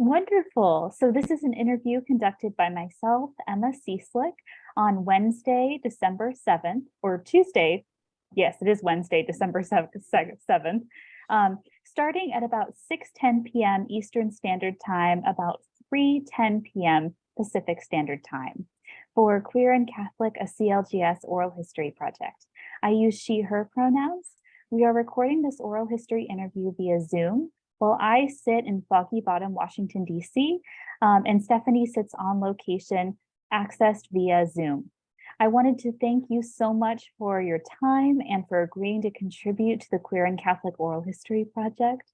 Wonderful. So this is an interview conducted by myself, Emma Cieslik, on Wednesday, December 7th, or Tuesday. Yes, it is Wednesday, December 7th, starting at about 6:10 p.m. Eastern Standard Time, about 3:10 p.m. Pacific Standard Time, for Queer and Catholic, a CLGS oral history project. I use she, her pronouns. We are recording this oral history interview via Zoom. Well, I sit in Foggy Bottom, Washington, D.C., and Stephanie sits on location, accessed via Zoom. I wanted to thank you so much for your time and for agreeing to contribute to the Queer and Catholic Oral History Project.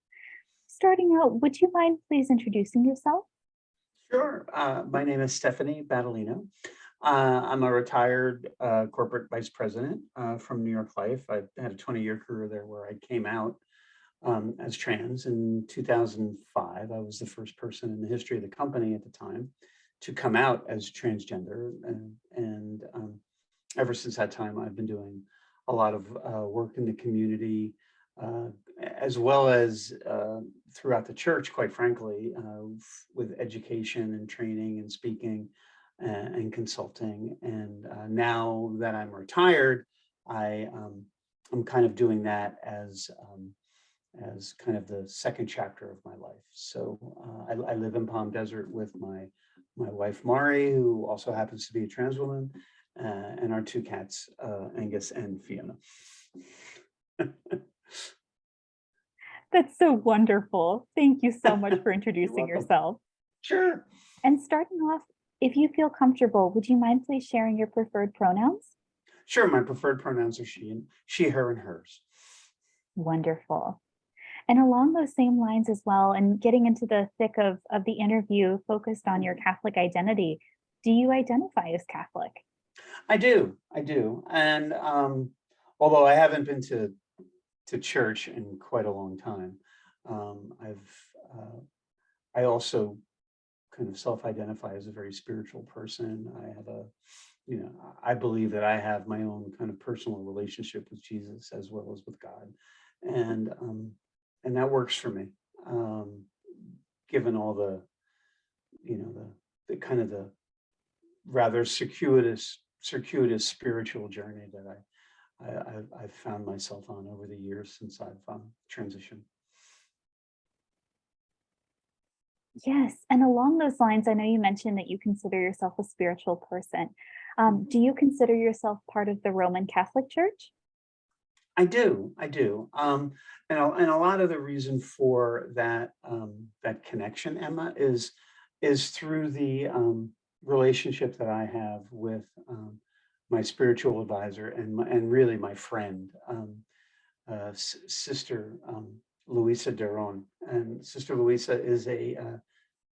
Starting out, would you mind please introducing yourself? Sure. My name is Stephanie Battaglino. I'm a retired corporate vice president from New York Life. I had a 20-year career there where I came out as trans in 2005. I was the first person in the history of the company at the time to come out as transgender. And ever since that time, I've been doing a lot of work in the community, as well as throughout the church, quite frankly, with education and training and speaking and consulting. And now that I'm retired, I'm kind of doing that as kind of the second chapter of my life. So I live in Palm Desert with my wife, Mari, who also happens to be a trans woman, and our two cats, Angus and Fiona. That's so wonderful. Thank you so much for introducing yourself. Sure. And starting off, if you feel comfortable, would you mind please sharing your preferred pronouns? Sure. My preferred pronouns are she, her, and hers. Wonderful. And along those same lines as well, and getting into the thick of the interview focused on your Catholic identity, do you identify as Catholic? I do. And although I haven't been to church in quite a long time, I also kind of self-identify as a very spiritual person. I have I believe that I have my own kind of personal relationship with Jesus as well as with God. And that works for me, given all the kind of the rather circuitous spiritual journey that I've found myself on over the years since I've transitioned. Yes, and along those lines, I know you mentioned that you consider yourself a spiritual person. Do you consider yourself part of the Roman Catholic Church? I do. And a lot of the reason for that connection, Emma, is through the relationship that I have with my spiritual advisor and really my friend, Sister Luisa Deron. And Sister Luisa is a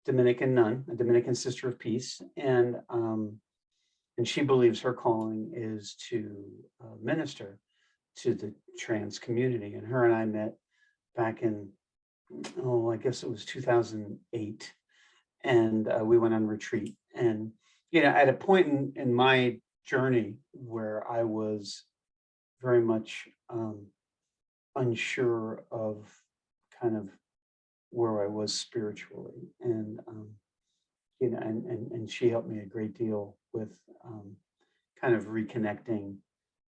Dominican nun, a Dominican sister of peace, and she believes her calling is to minister to the trans community. And her and I met back in, I guess it was 2008, and we went on retreat. And at a point in my journey where I was very much unsure of kind of where I was spiritually, and and she helped me a great deal with kind of reconnecting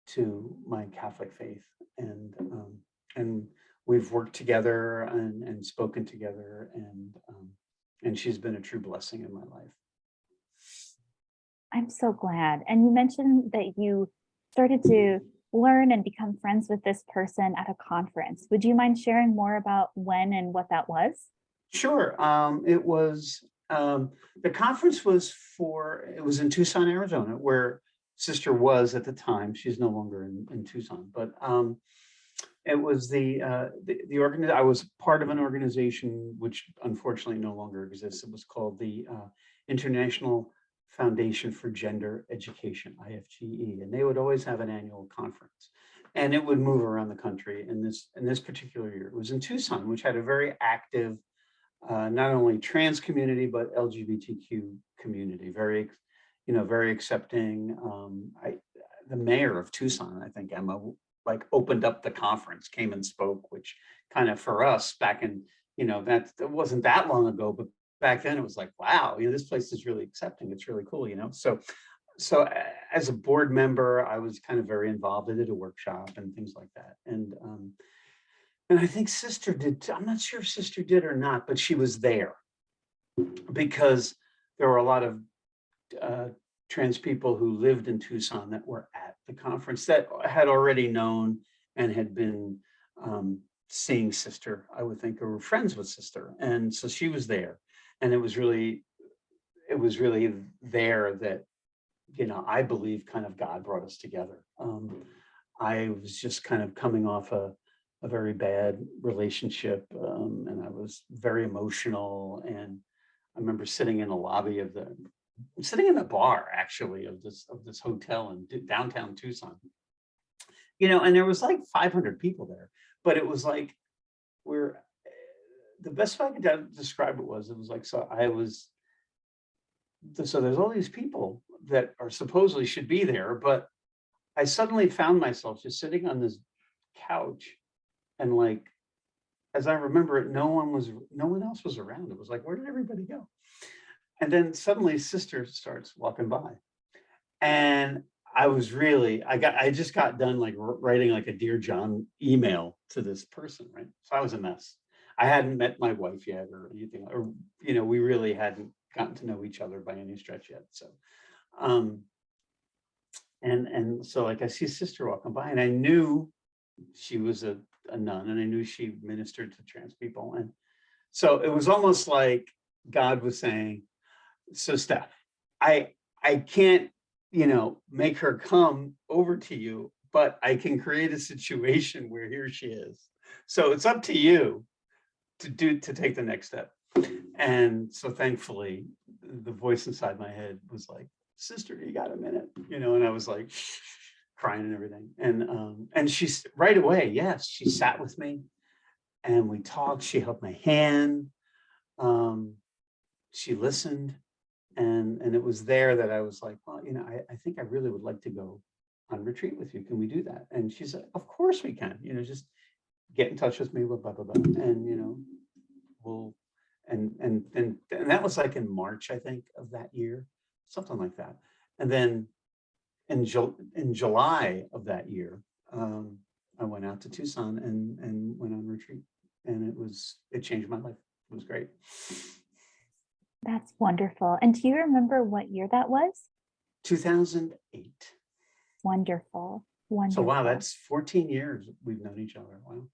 to my Catholic faith, and we've worked together and spoken together, and she's been a true blessing in my life. I'm so glad. And you mentioned that you started to learn and become friends with this person at a conference. Would you mind sharing more about when and what that was? Sure. It was the conference it was in Tucson, Arizona, where Sister was at the time. She's no longer in Tucson, but it was I was part of an organization which unfortunately no longer exists. It was called the International Foundation for Gender Education, IFGE, and they would always have an annual conference, and it would move around the country. In this particular year, it was in Tucson, which had a very active, not only trans community but LGBTQ community, very accepting. The mayor of Tucson, I think, Emma, opened up the conference, came and spoke, which kind of for us back in, that wasn't that long ago, but back then it was like, wow, this place is really accepting. It's really cool, So as a board member, I was kind of very involved. I did a workshop and things like that. And I think sister did, I'm not sure if sister did or not, but she was there because there were a lot of trans people who lived in Tucson that were at the conference that had already known and had been seeing sister, I would think, or were friends with sister. And so she was there. And it was really there that, I believe kind of God brought us together. I was just kind of coming off a very bad relationship, and I was very emotional. And I remember sitting in the lobby sitting in the bar actually of this hotel in downtown Tucson, and there was like 500 people there, but it was like the best way I could describe it was like, so there's all these people that are supposedly should be there, but I suddenly found myself just sitting on this couch, and like, as I remember it, no one else was around. It was like, where did everybody go? And then suddenly sister starts walking by, and I just got done like writing like a Dear John email to this person, right? So I was a mess. I hadn't met my wife yet or anything, or, we really hadn't gotten to know each other by any stretch yet. So, and so like I see sister walking by, and I knew she was a nun, and I knew she ministered to trans people. And so it was almost like God was saying, so Steph, I can't, make her come over to you, but I can create a situation where here she is. So it's up to you to take the next step. And so thankfully, the voice inside my head was like, sister, you got a minute, and I was like crying and everything. And she's right away, yes, she sat with me and we talked. She held my hand. She listened. And it was there that I was like, well, I think I really would like to go on retreat with you. Can we do that? And she said, of course we can, just get in touch with me, blah, blah, blah, blah. And, we'll, and that was like in March, I think, of that year, something like that. And then in July of that year, I went out to Tucson and went on retreat, and it changed my life. It was great. That's wonderful. And do you remember what year that was? 2008. Wonderful. So wow, that's 14 years we've known each other. Wow.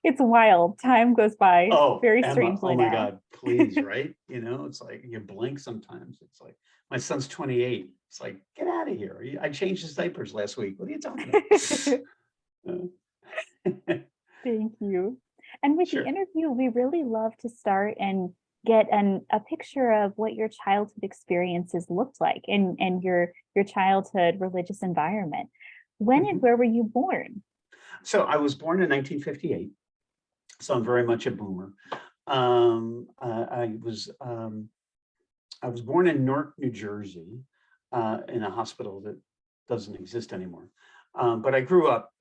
It's wild. Time goes by very Emma, strangely. Oh my now. God, please, right? It's like you blink sometimes. It's like my son's 28. It's like, get out of here. I changed his diapers last week. What are you talking about? Thank you. And with Sure. the interview, we really love to start and get a picture of what your childhood experiences looked like in your childhood religious environment. When and where were you born? So I was born in 1958. So I'm very much a boomer. I was born in Newark, New Jersey, in a hospital that doesn't exist anymore. But I grew up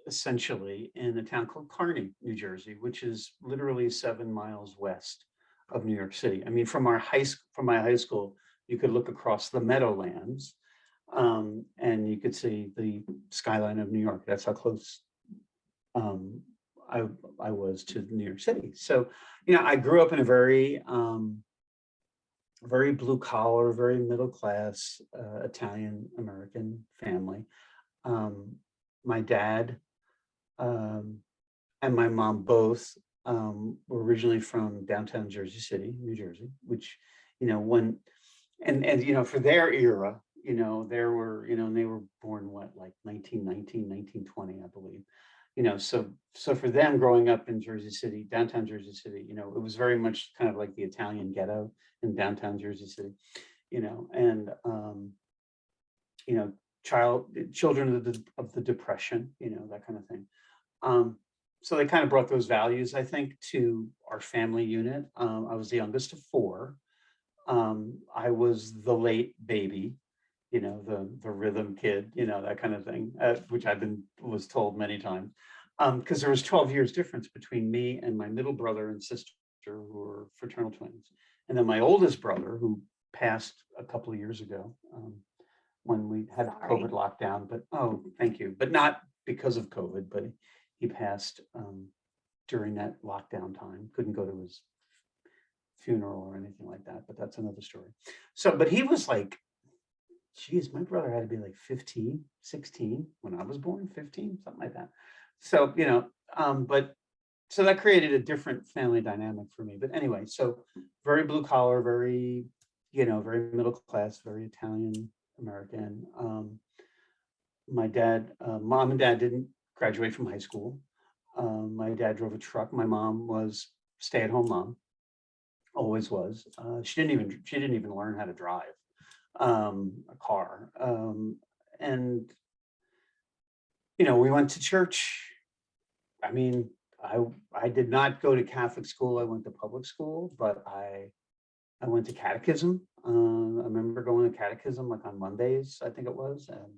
essentially in a town called Kearney, New Jersey, which is literally 7 miles west of New York City. I mean, from my high school, you could look across the Meadowlands, and you could see the skyline of New York. That's how close I was to New York City. So, I grew up in a very blue collar, very middle class Italian American family. My dad and my mom both were originally from downtown Jersey City, New Jersey, which, for their era, there were, and they were born like 1919, 1920, I believe. So for them growing up in Jersey City, downtown Jersey City, it was very much kind of like the Italian ghetto in downtown Jersey City, and children of the Depression, that kind of thing. So they kind of brought those values, I think, to our family unit. I was the youngest of 4. I was the late baby, the rhythm kid, that kind of thing, which was told many times, because there was 12 years difference between me and my middle brother and sister. who are fraternal twins. And then my oldest brother, who passed a couple of years ago, when we had Sorry. COVID lockdown, but thank you, but not because of COVID, but he passed during that lockdown time. Couldn't go to his funeral or anything like that, but that's another story. So, but he was like, geez, my brother had to be like 15, 16 when I was born, 15, something like that. So, but so that created a different family dynamic for me. But anyway, so very blue collar, very, very middle class, very Italian American. My dad, mom and dad didn't graduate from high school. My dad drove a truck. My mom was stay-at-home mom, always was. She didn't even learn how to drive a car. And we went to church. I mean, I did not go to Catholic school. I went to public school, but I went to catechism. I remember going to catechism like on Mondays, I think it was. And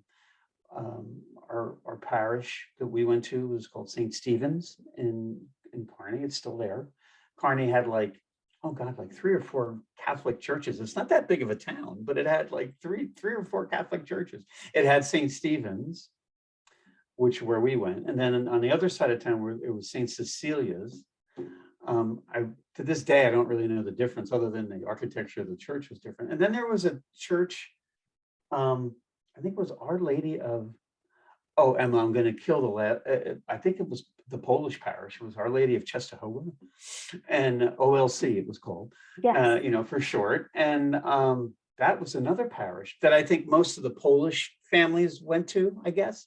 our parish that we went to was called St. Stephen's in Kearney. It's still there. Kearney had like 3 or 4 Catholic churches. It's not that big of a town, but it had like three or 4 Catholic churches. It had St. Stephen's, where we went. And then on the other side of town, where it was St. Cecilia's. To this day, I don't really know the difference other than the architecture of the church was different. And then there was a church, I think it was Our Lady of, Emma, I'm going to kill I think it was the Polish parish. It was Our Lady of Czestochowa, and OLC it was called, Yes. For short. And that was another parish that I think most of the Polish families went to, I guess.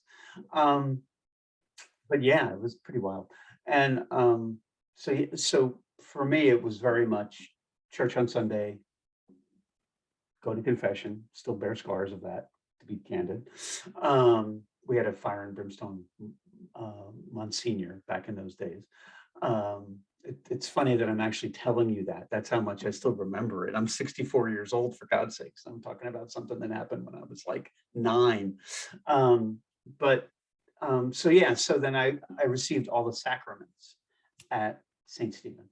But yeah, it was pretty wild. And so for me, it was very much church on Sunday, go to confession, still bear scars of that, to be candid. We had a fire and brimstone Monsignor back in those days. It's funny that I'm actually telling you that. That's how much I still remember it. I'm 64 years old, for God's sakes. I'm talking about something that happened when I was like 9. So then I received all the sacraments at St. Stephen's.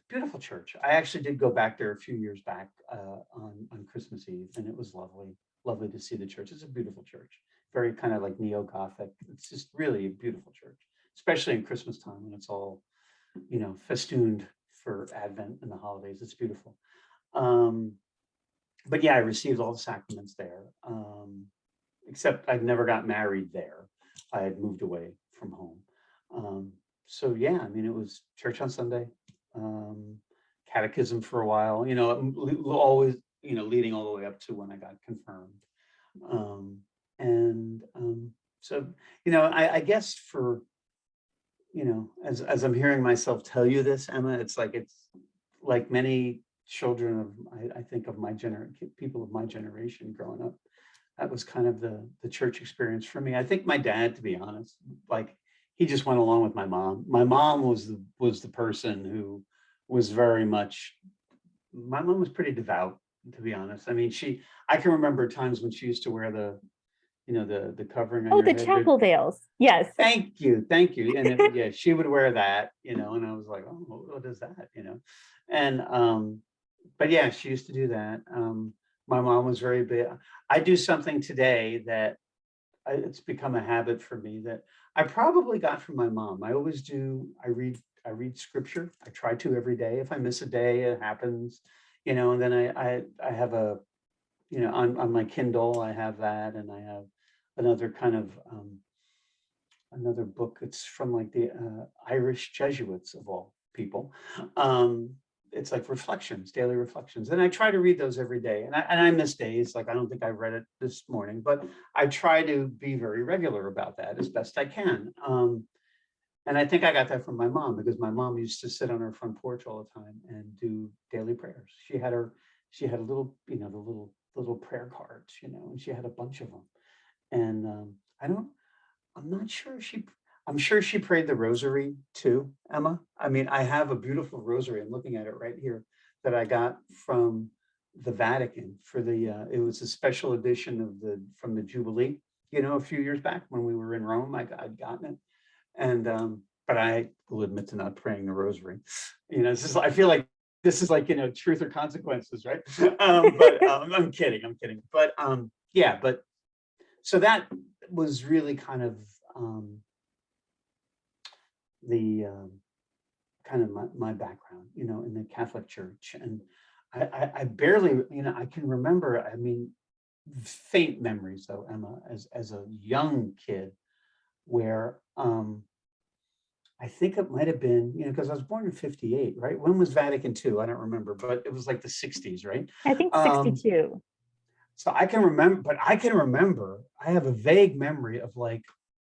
Beautiful church. I actually did go back there a few years back on Christmas Eve, and it was lovely to see the church. It's a beautiful church, very kind of like neo-Gothic. It's just really a beautiful church, especially in Christmas time when it's all, festooned for Advent and the holidays. It's beautiful. But yeah, I received all the sacraments there, except I never got married there. I had moved away from home. So yeah, I mean, it was church on Sunday, catechism for a while, always, leading all the way up to when I got confirmed. So, I guess for, as I'm hearing myself tell you this, Emma, it's like many children of, I think of people of my generation growing up. That was kind of the church experience for me. I think my dad, to be honest, he just went along with my mom. My mom was the person who was very much, my mom was pretty devout, to be honest. I mean, I can remember times when she used to wear the covering on your the head. chapel veils. Yes. Thank you. And she would wear that, and I was like, oh, what is that? And but yeah, she used to do that. My mom was very big. I do something today that it's become a habit for me that I probably got from my mom. I always do. I read scripture. I try to every day. If I miss a day, it happens, and then I have a, on my Kindle, I have that, and I have another kind of another book. It's from like the Irish Jesuits of all people. It's like reflections, daily reflections. And I try to read those every day. And I miss days, like I don't think I read it this morning, but I try to be very regular about that as best I can. And I think I got that from my mom, because my mom used to sit on her front porch all the time and do daily prayers. She had a little, the little prayer cards, and she had a bunch of them. And I'm sure she prayed the rosary too, Emma. I mean, I have a beautiful rosary. I'm looking at it right here that I got from the Vatican for it was a special edition from the Jubilee, a few years back when we were in Rome. I'd gotten it. And but I will admit to not praying the rosary. This is, I feel like this is like, truth or consequences, right? But I'm kidding. But yeah, but so that was really kind of the kind of my background, in the Catholic Church. And I barely, I can remember, I mean, faint memories though, Emma, as a young kid, where I think it might have been, because I was born in 58, right? When was Vatican II? I don't remember, but it was like the 60s, right? I think Um, 62. so I can remember, I have a vague memory of like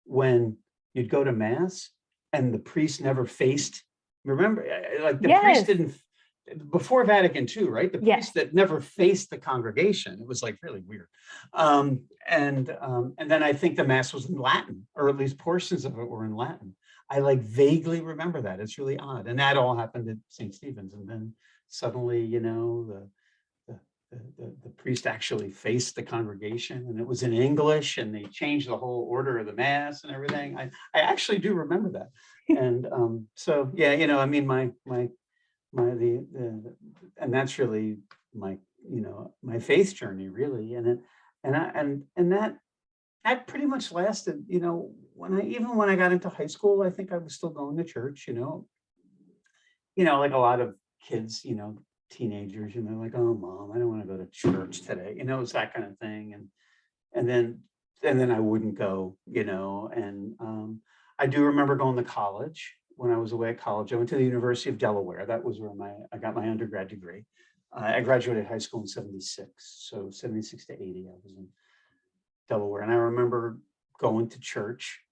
when you'd go to mass and the priest never faced, remember, like the priest Yes. didn't, before Vatican II, right? The Yes. priest that never faced the congregation. It was like really weird. And then I think the mass was in Latin, or at least portions of it were in Latin. I like vaguely remember that. It's really odd. And that all happened at St. Stephen's. And then suddenly, the priest actually faced the congregation, and it was in English, and they changed the whole order of the mass and everything. I actually do remember that. And so yeah, I mean, and that's really my, my faith journey, really. And that pretty much lasted, when I got into high school, I think I was still going to church, like a lot of kids, teenagers, like, oh, mom, I don't want to go to church today, it's that kind of thing. And then I wouldn't go, and I do remember going to college. When I was away at college, I went to the University of Delaware. That was where I got my undergrad degree. I graduated high school in 76. So 76 to 80, I was in Delaware. And I remember going to church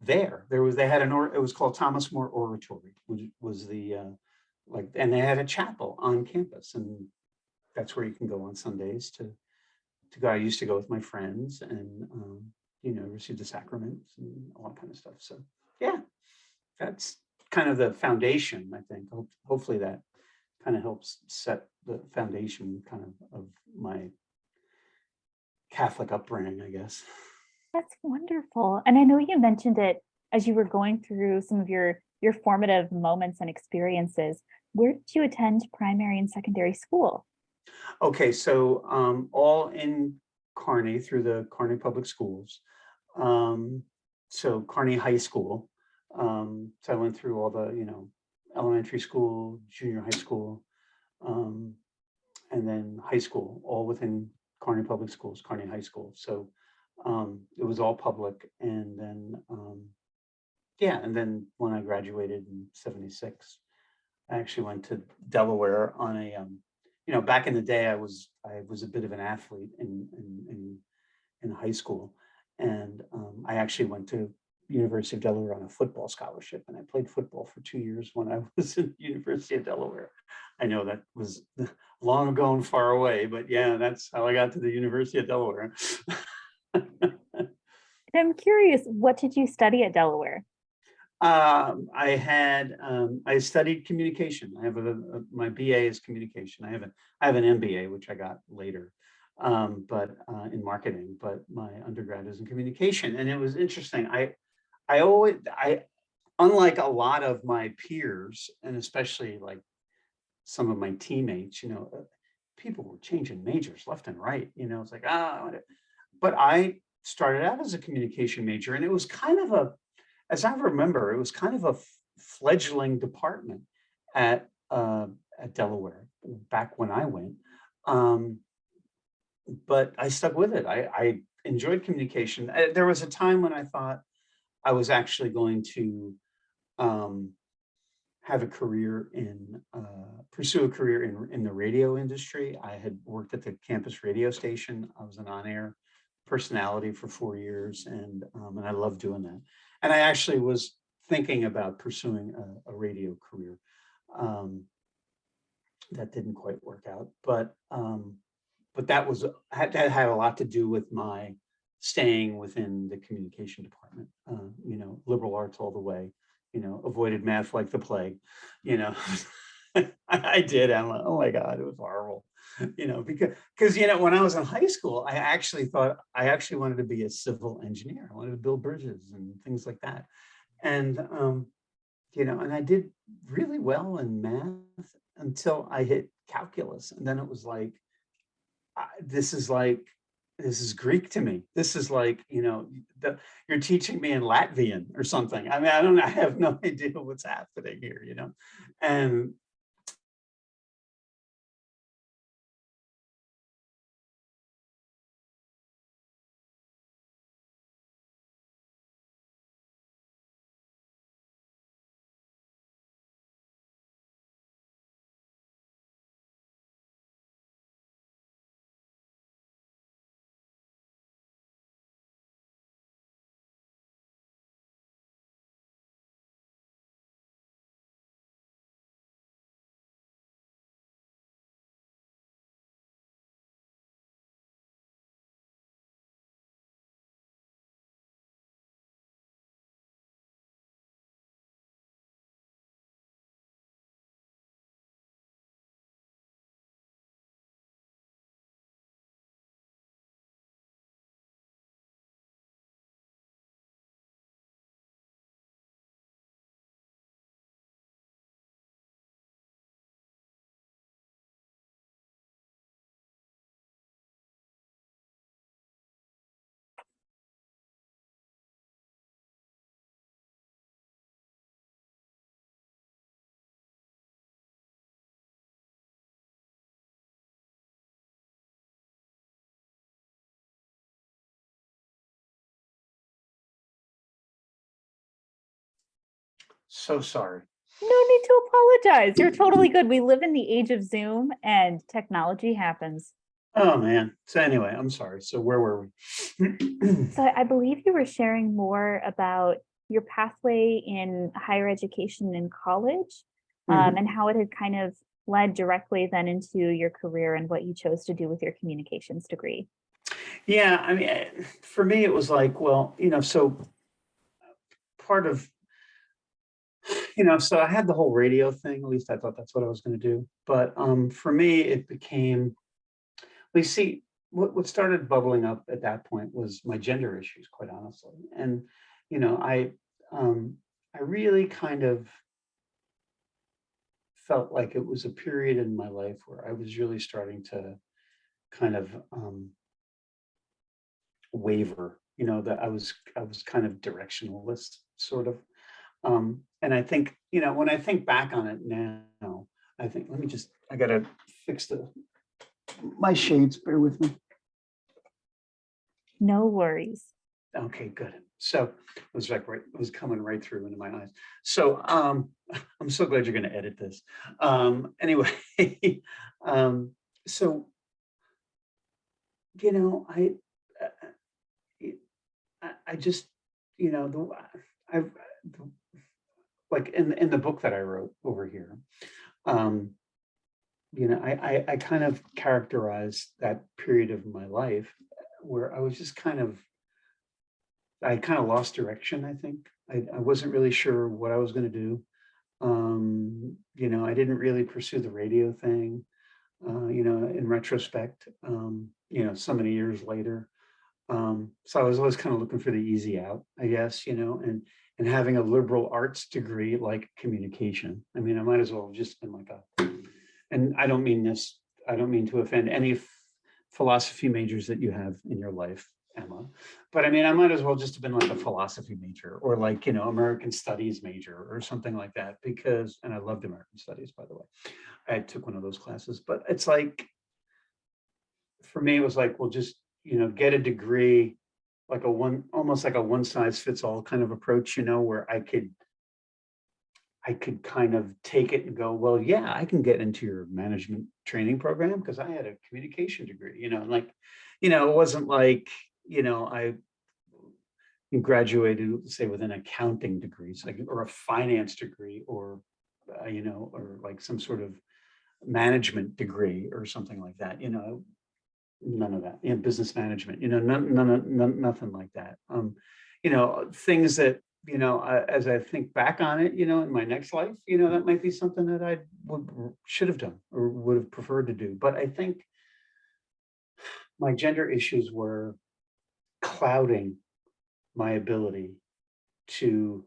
there. They had it was called Thomas More Oratory, which was the, and they had a chapel on campus. And that's where you can go on Sundays to go. I used to go with my friends and, receive the sacraments and all that kind of stuff. So yeah, that's kind of the foundation, I think. Hopefully that kind of helps set the foundation kind of my Catholic upbringing, I guess. That's wonderful. And I know you mentioned it as you were going through some of your formative moments and experiences. Where did you attend primary and secondary school? Okay, so all in Kearney through the Kearney Public Schools. So Kearney High School. So I went through all the, elementary school, junior high school, and then high school, all within Kearney Public Schools, Kearney High School. So it was all public. And then, and then when I graduated in 76, I actually went to Delaware on a, back in the day, I was a bit of an athlete in high school. And I actually went to University of Delaware on a football scholarship, and I played football for 2 years when I was in University of Delaware. I know that was long ago and far away, but yeah, that's how I got to the University of Delaware. I'm curious, what did you study at Delaware? I studied communication. I have my BA is communication. I have an MBA, which I got later, but in marketing. But my undergrad is in communication, and it was interesting. Unlike a lot of my peers, and especially like some of my teammates, people were changing majors left and right. It's like, but I started out as a communication major, and it was kind of as I remember, it was kind of a fledgling department at Delaware back when I went. But I stuck with it. I enjoyed communication. There was a time when I thought I was actually going to pursue a career in the radio industry. I had worked at the campus radio station. I was an on-air personality for 4 years, and I loved doing that. And I actually was thinking about pursuing a radio career. That didn't quite work out, but that had a lot to do with my staying within the communication department. Liberal arts all the way. Avoided math like the plague. I did. I'm like, oh my God, it was horrible. Because when I was in high school, I actually wanted to be a civil engineer. I wanted to build bridges and things like that. And and I did really well in math until I hit calculus. And then it was like, this is like, this is Greek to me. This is like, you're teaching me in Latvian or something. I mean, I don't know. I have no idea what's happening here. And so sorry. No need to apologize. You're totally good. We live in the age of Zoom and technology happens. Oh man. So anyway, I'm sorry. So where were we? So I believe you were sharing more about your pathway in higher education in college, Mhm. and how it had kind of led directly then into your career and what you chose to do with your communications degree. Yeah, I mean, for me, it was like, well, so part of, so I had the whole radio thing. At least I thought that's what I was going to do. But for me, it became, we see what started bubbling up at that point was my gender issues, quite honestly. And, you know, I, I really kind of felt like it was a period in my life where I was really starting to kind of waver, that I was kind of directionless, sort of. And I think, when I think back on it now, I think, I gotta fix my shades, bear with me. No worries. Okay, good. So it was like it was coming right through into my eyes. So I'm so glad you're gonna edit this. Anyway, um, so I uh, I just, I the, like in the book that I wrote over here, um, I kind of characterized that period of my life where I was just I kind of lost direction, I think. I wasn't really sure what I was going to do. I didn't really pursue the radio thing, in retrospect, so many years later. So I was always kind of looking for the easy out, I guess, and having a liberal arts degree like communication. I mean, I might as well have just been like and I don't mean to offend any philosophy majors that you have in your life, Emma, but I mean, I might as well just have been like a philosophy major or like, American studies major or something like that, because, and I loved American studies, by the way. I took one of those classes, but it's like, for me, it was like, well, just, get a degree, like almost like a one size fits all kind of approach, where I could kind of take it and go, well, yeah, I can get into your management training program because I had a communication degree, and like, it wasn't like, I graduated, say, with an accounting degree, so like, or a finance degree, or, or like some sort of management degree or something like that, none of that, business management, nothing like that. Things that, as I think back on it, in my next life, that might be something that I should have done or would have preferred to do. But I think my gender issues were clouding my ability to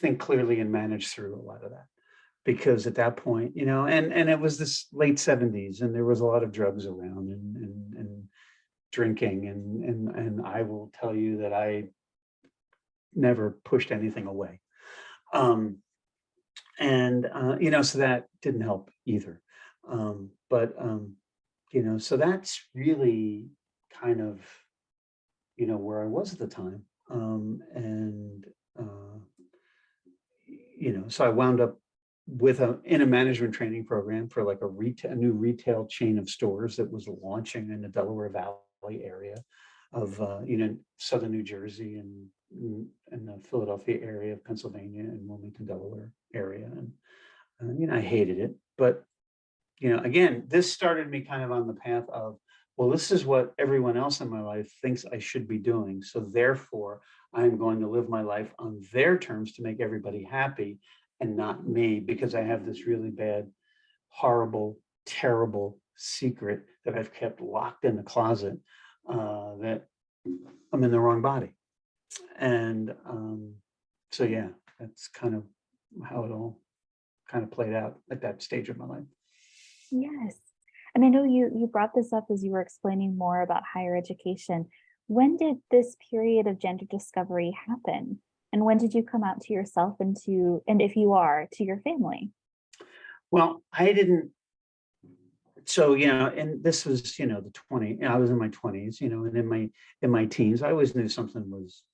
think clearly and manage through a lot of that. Because at that point, and it was this late 70s, and there was a lot of drugs around, and drinking, and I will tell you that I never pushed anything away. So that didn't help either. So that's really kind of, where I was at the time. So I wound up in a management training program for like a new retail chain of stores that was launching in the Delaware Valley area of southern New Jersey and the Philadelphia area of Pennsylvania and Wilmington, Delaware area. And I hated it, but again, this started me kind of on the path of, well, this is what everyone else in my life thinks I should be doing. So therefore, I'm going to live my life on their terms to make everybody happy and not me, because I have this really bad, horrible, terrible secret that I've kept locked in the closet, that I'm in the wrong body. And so, yeah, that's kind of how it all kind of played out at that stage of my life. Yes. And I know you brought this up as you were explaining more about higher education. When did this period of gender discovery happen? And when did you come out to yourself and if you are, to your family? Well, I didn't. So, and this was, the 20, I was in my 20s, and in my teens, I always knew something was,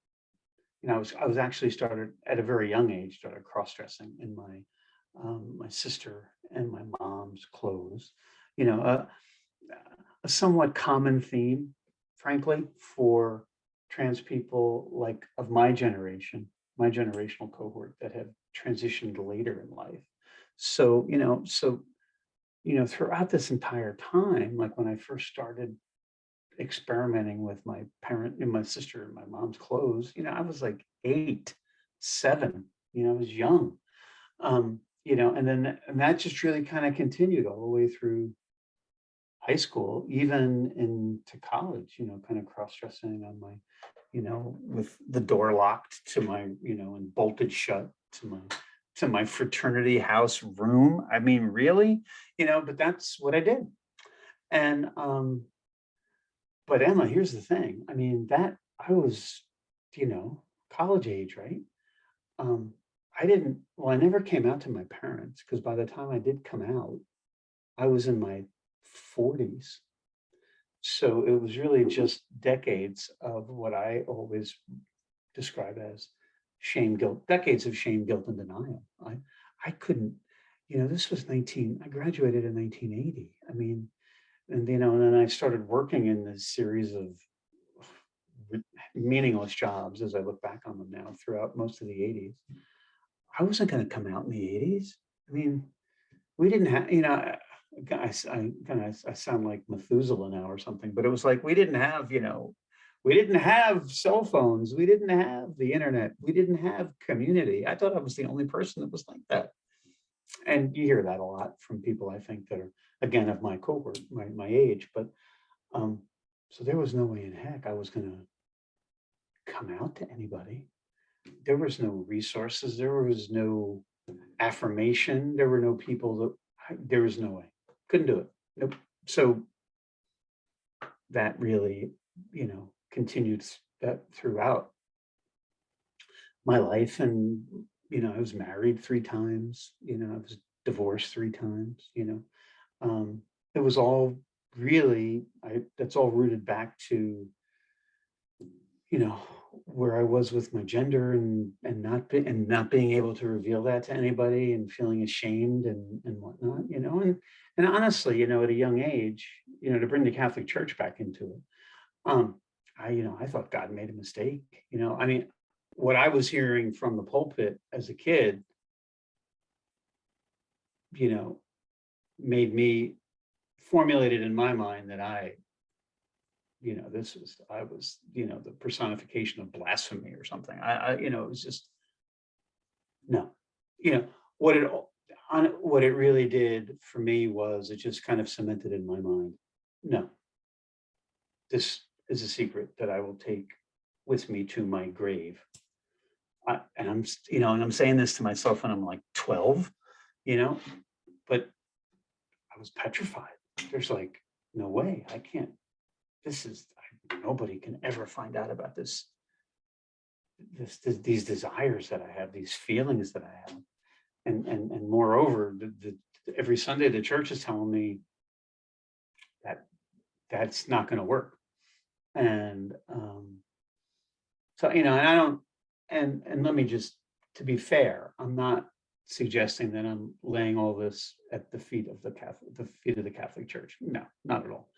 I was actually started at a very young age, started cross-dressing in my sister and my mom's clothes. A somewhat common theme, frankly, for trans people like of my generation, my generational cohort that have transitioned later in life. So, throughout this entire time, like when I first started experimenting with my parent and my sister and my mom's clothes, I was like 8, 7, I was young. And that just really kind of continued all the way through high school, even into college, kind of cross-dressing on my, with the door locked to my, and bolted shut to my fraternity house room. I mean, really, but that's what I did. And, but Emma, here's the thing. I mean, that I was, college age, right? I never came out to my parents, because by the time I did come out, I was in my 40s. So it was really just decades of what I always describe as shame, guilt, decades of shame, guilt, and denial. I couldn't, this was I graduated in 1980. I mean, and then I started working in this series of meaningless jobs as I look back on them now throughout most of the 80s. I wasn't going to come out in the 80s. I mean, we didn't have, I sound like Methuselah now or something, but it was like, we didn't have cell phones. We didn't have the internet. We didn't have community. I thought I was the only person that was like that. And you hear that a lot from people, I think, that are, again, of my cohort, my age. But so there was no way in heck I was going to come out to anybody. There was no resources. There was no affirmation. There were no people there was no way. Couldn't do it. Nope. So that really, continued that throughout my life. And, I was married 3 times, I was divorced 3 times, it was all really, that's all rooted back to, where I was with my gender and not being able to reveal that to anybody and feeling ashamed and whatnot, and honestly, at a young age, to bring the Catholic Church back into it, I thought God made a mistake. I mean, what I was hearing from the pulpit as a kid, made me formulated in my mind that I was, the personification of blasphemy or something. It was just, no, what it really did for me was it just kind of cemented in my mind, no, this is a secret that I will take with me to my grave. and I'm saying this to myself when I'm like 12, but I was petrified. There's like, no way, I can't, nobody can ever find out about these desires that I have, these feelings that I have. And moreover, every Sunday the church is telling me that that's not going to work. And so, and I don't, and let me just, to be fair, I'm not suggesting that I'm laying all this at the feet of the Catholic Church. No, not at all.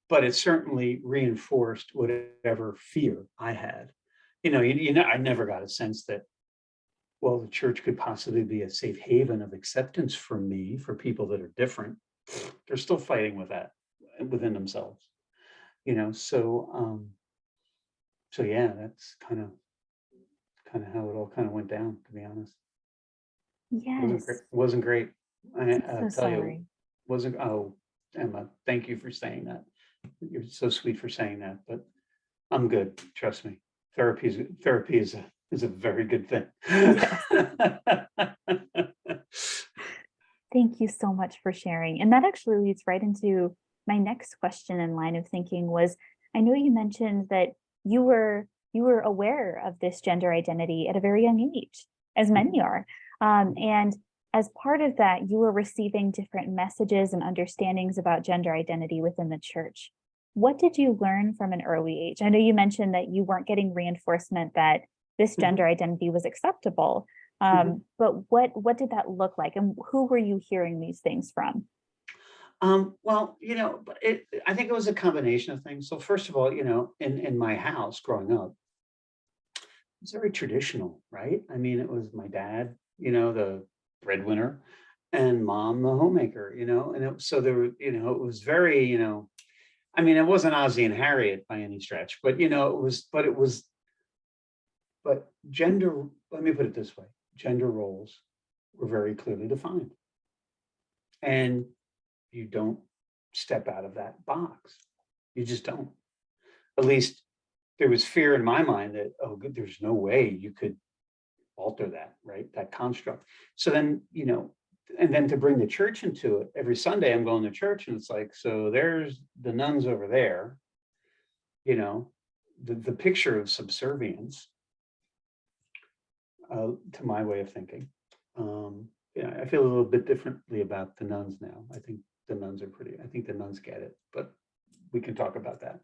But it certainly reinforced whatever fear I had. I never got a sense that, well, the church could possibly be a safe haven of acceptance for me, for people that are different. They're still fighting with that within themselves, so yeah, that's kind of how it all kind of went down, to be honest. Yes. Wasn't great. I So tell you, sorry. wasn't. Oh, Emma, thank you for saying that. You're so sweet for saying that, but I'm good. Trust me. Therapy is a very good thing. Yes. Thank you so much for sharing. And that actually leads right into my next question in line of thinking was, I know you mentioned that you were aware of this gender identity at a very young age, as many are. And as part of that, you were receiving different messages and understandings about gender identity within the church. What did you learn from an early age? I know you mentioned that you weren't getting reinforcement that this gender identity was acceptable. But what did that look like, and who were you hearing these things from? Well, but I think it was a combination of things. So first of all, in my house growing up, it's very traditional, right? I mean, it was my dad, the breadwinner, and mom, the homemaker, so there were, it was very, I mean, it wasn't Ozzie and Harriet by any stretch, but but gender, let me put it this way, gender roles were very clearly defined. And you don't step out of that box. You just don't. At least there was fear in my mind that, oh, good, there's no way you could alter that, right? That construct. So then, and then to bring the church into it, every Sunday I'm going to church and it's like, so there's the nuns over there, the picture of subservience to my way of thinking. I feel a little bit differently about the nuns now. I think the nuns get it, but we can talk about that.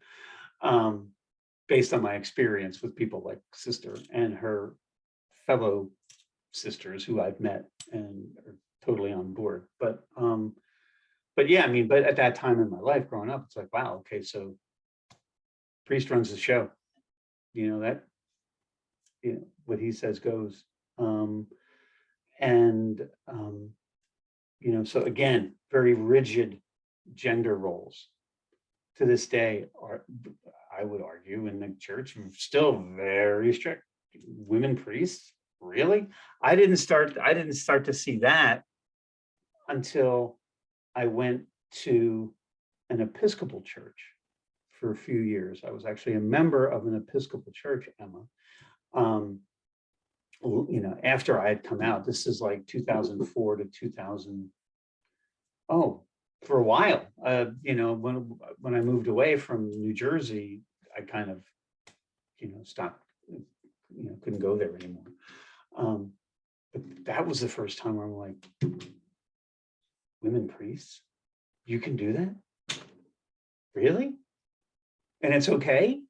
Based on my experience with people like Sister and her fellow sisters who I've met and are totally on board. But yeah, I mean, but at that time in my life growing up, it's like, wow, okay, so priest runs the show. What he says goes. So again, very rigid gender roles to this day are, I would argue, in the church, still very strict. Women priests, really? I didn't start to see that until I went to an Episcopal church for a few years. I was actually a member of an Episcopal church, Emma. After I had come out, this is like 2004 to 2000. Oh, for a while, when I moved away from New Jersey, I kind of, stopped, couldn't go there anymore. But that was the first time where I'm like, women priests, you can do that? Really? And it's okay?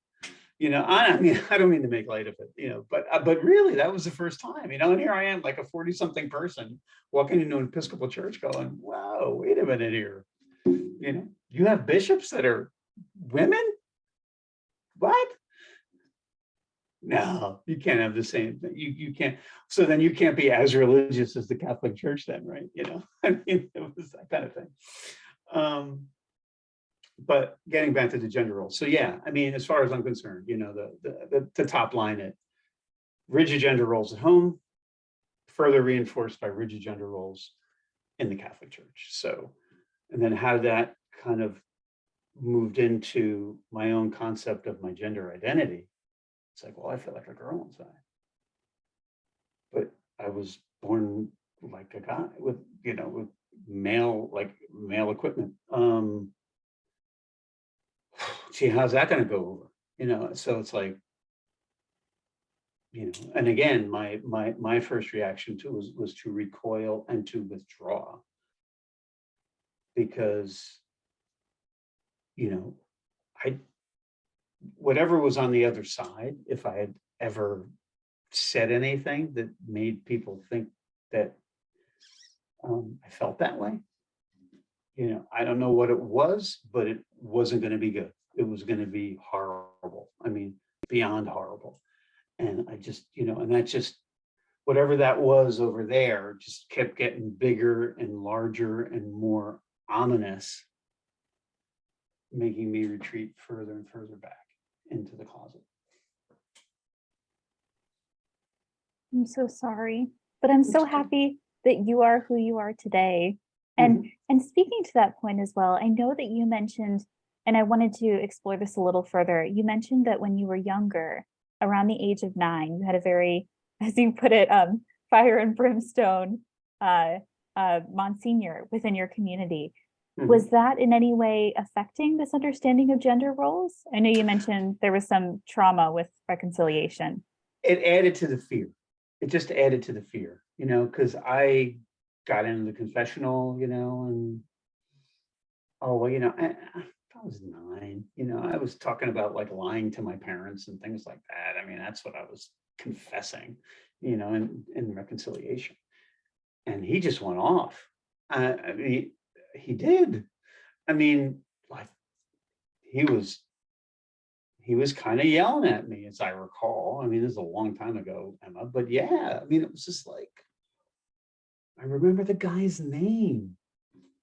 I mean, I don't mean to make light of it, but really, that was the first time, and here I am, like a 40-something person walking into an Episcopal church going, wow, wait a minute here. You have bishops that are women? What? No, you can't have the same thing. You can't. So then you can't be as religious as the Catholic Church then, right? I mean, it was that kind of thing. But getting back to the gender role. So yeah, I mean, as far as I'm concerned, the top line, it rigid gender roles at home, further reinforced by rigid gender roles in the Catholic Church. So, and then how that kind of moved into my own concept of my gender identity. It's like, well, I feel like a girl inside. I was born like a guy with, with male equipment. Gee, how's that going to go over? So it's like, and again, my first reaction to was to recoil and to withdraw, because, I whatever was on the other side, if I had ever said anything that made people think that I felt that way, I don't know what it was, but it wasn't going to be good. It was going to be horrible. I mean, beyond horrible. And I just, and that just, whatever that was over there just kept getting bigger and larger and more ominous, making me retreat further and further back into the closet. I'm so sorry, but I'm so happy that you are who you are today. And speaking to that point as well, I know that you mentioned, and I wanted to explore this a little further. You mentioned that when you were younger, around the age of 9, you had a very, as you put it, fire and brimstone Monsignor within your community. Was that in any way affecting this understanding of gender roles? I know you mentioned there was some trauma with reconciliation. It added to the fear. It just added to the fear, because I got into the confessional, and I was 9, I was talking about like lying to my parents and things like that. I mean, that's what I was confessing, in reconciliation. And he just went off. I mean, he did. I mean, like he was kind of yelling at me, as I recall. I mean, this is a long time ago, Emma, but yeah, I mean, it was just like, I remember the guy's name.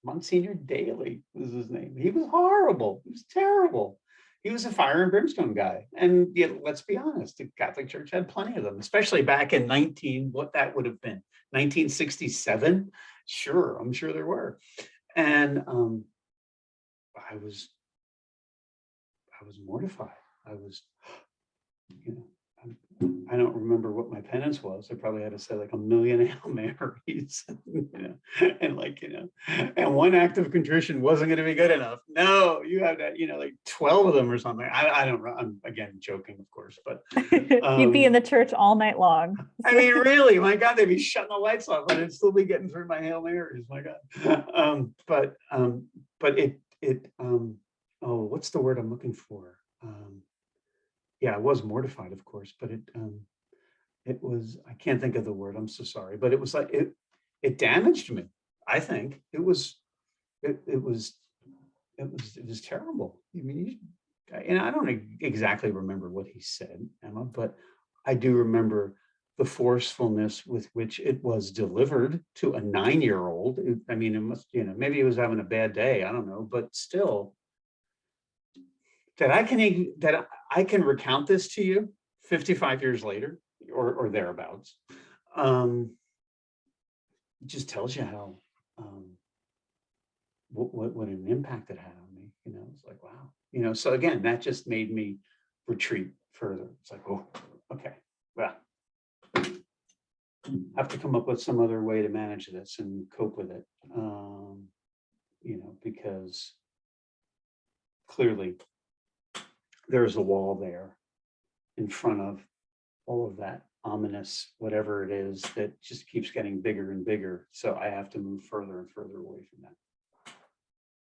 Monsignor Daly was his name. He was horrible. He was terrible. He was a fire and brimstone guy. And yet, let's be honest, the Catholic Church had plenty of them, especially back in what that would have been, 1967. Sure, I'm sure there were. And I was mortified. I was, I don't remember what my penance was. I probably had to say like a million Hail Marys, and one act of contrition wasn't going to be good enough. No, you have that, like 12 of them or something. I don't know. I'm again joking, of course, but you'd be in the church all night long. I mean, really, my God, they'd be shutting the lights off, and I'd still be getting through my Hail Marys. My God, but it oh, what's the word I'm looking for? Yeah, I was mortified, of course, but it was, I can't think of the word. I'm so sorry, but it was like it damaged me. I think it was terrible. I mean, I don't exactly remember what he said, Emma, but I do remember the forcefulness with which it was delivered to a 9-year-old. I mean, it must, maybe he was having a bad day. I don't know, but still, that I can recount this to you 55 years later or thereabouts. It just tells you how what an impact it had on me. It's like, wow. So again, that just made me retreat further. It's like, oh, okay, well, have to come up with some other way to manage this and cope with it. Because clearly there's a wall there in front of all of that ominous, whatever it is, that just keeps getting bigger and bigger. So I have to move further and further away from that.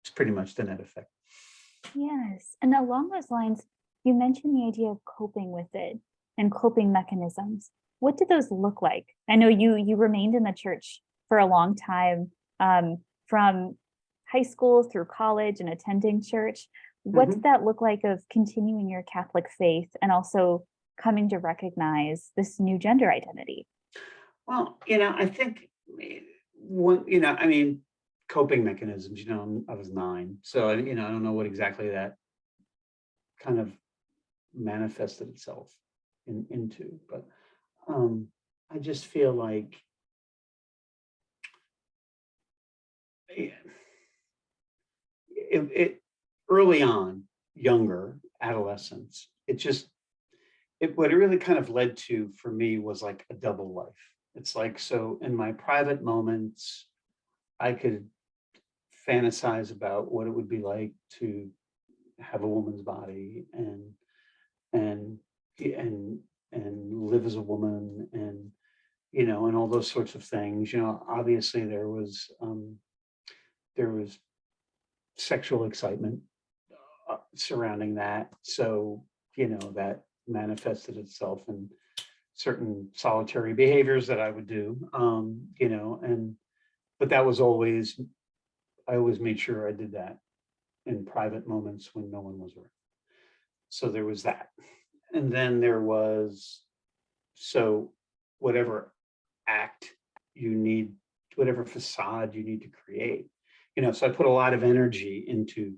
It's pretty much the net effect. Yes. And along those lines, you mentioned the idea of coping with it and coping mechanisms. What did those look like? I know you remained in the church for a long time, from high school through college and attending church. What did that look like of continuing your Catholic faith and also coming to recognize this new gender identity? Well, I think I mean, coping mechanisms, I was 9. So, I don't know what exactly that kind of manifested itself into, but I just feel like it early on, younger adolescence, what it really kind of led to for me was like a double life. It's like, so in my private moments, I could fantasize about what it would be like to have a woman's body and and and live as a woman, and and all those sorts of things. Obviously there was sexual excitement surrounding that, so that manifested itself in certain solitary behaviors that I would do. And but that was always, I always made sure I did that in private moments when no one was around. So there was that. And then there was, so whatever act you need, whatever facade you need to create, so I put a lot of energy into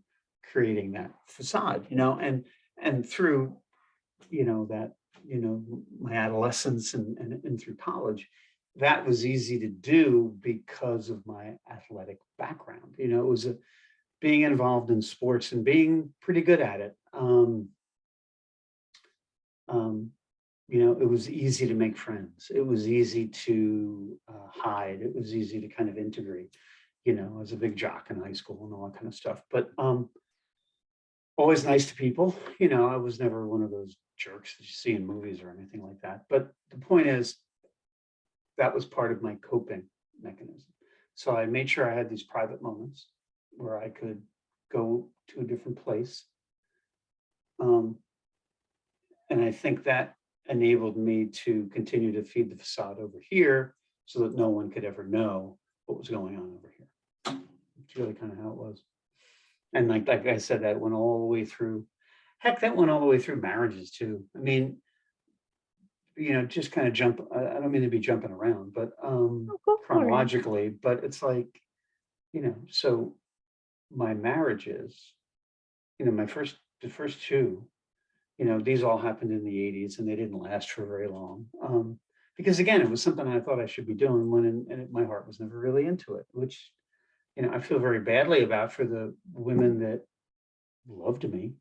creating that facade, and through, that, my adolescence and through college, that was easy to do because of my athletic background. It was being involved in sports and being pretty good at it. Um, it was easy to make friends. It was easy to hide. It was easy to kind of integrate. I was a big jock in high school and all that kind of stuff. But always nice to people. I was never one of those jerks that you see in movies or anything like that. But the point is, that was part of my coping mechanism. So I made sure I had these private moments where I could go to a different place. And I think that enabled me to continue to feed the facade over here so that no one could ever know what was going on over here. It's really kind of how it was. And like I said, that went all the way through. Heck, that went all the way through marriages too. I mean, just kind of jump. I don't mean to be jumping around, but chronologically, but it's like, so my marriages, the first two, these all happened in the 80s and they didn't last for very long. Because again, it was something I thought I should be doing my heart was never really into it, which, I feel very badly about for the women that loved me.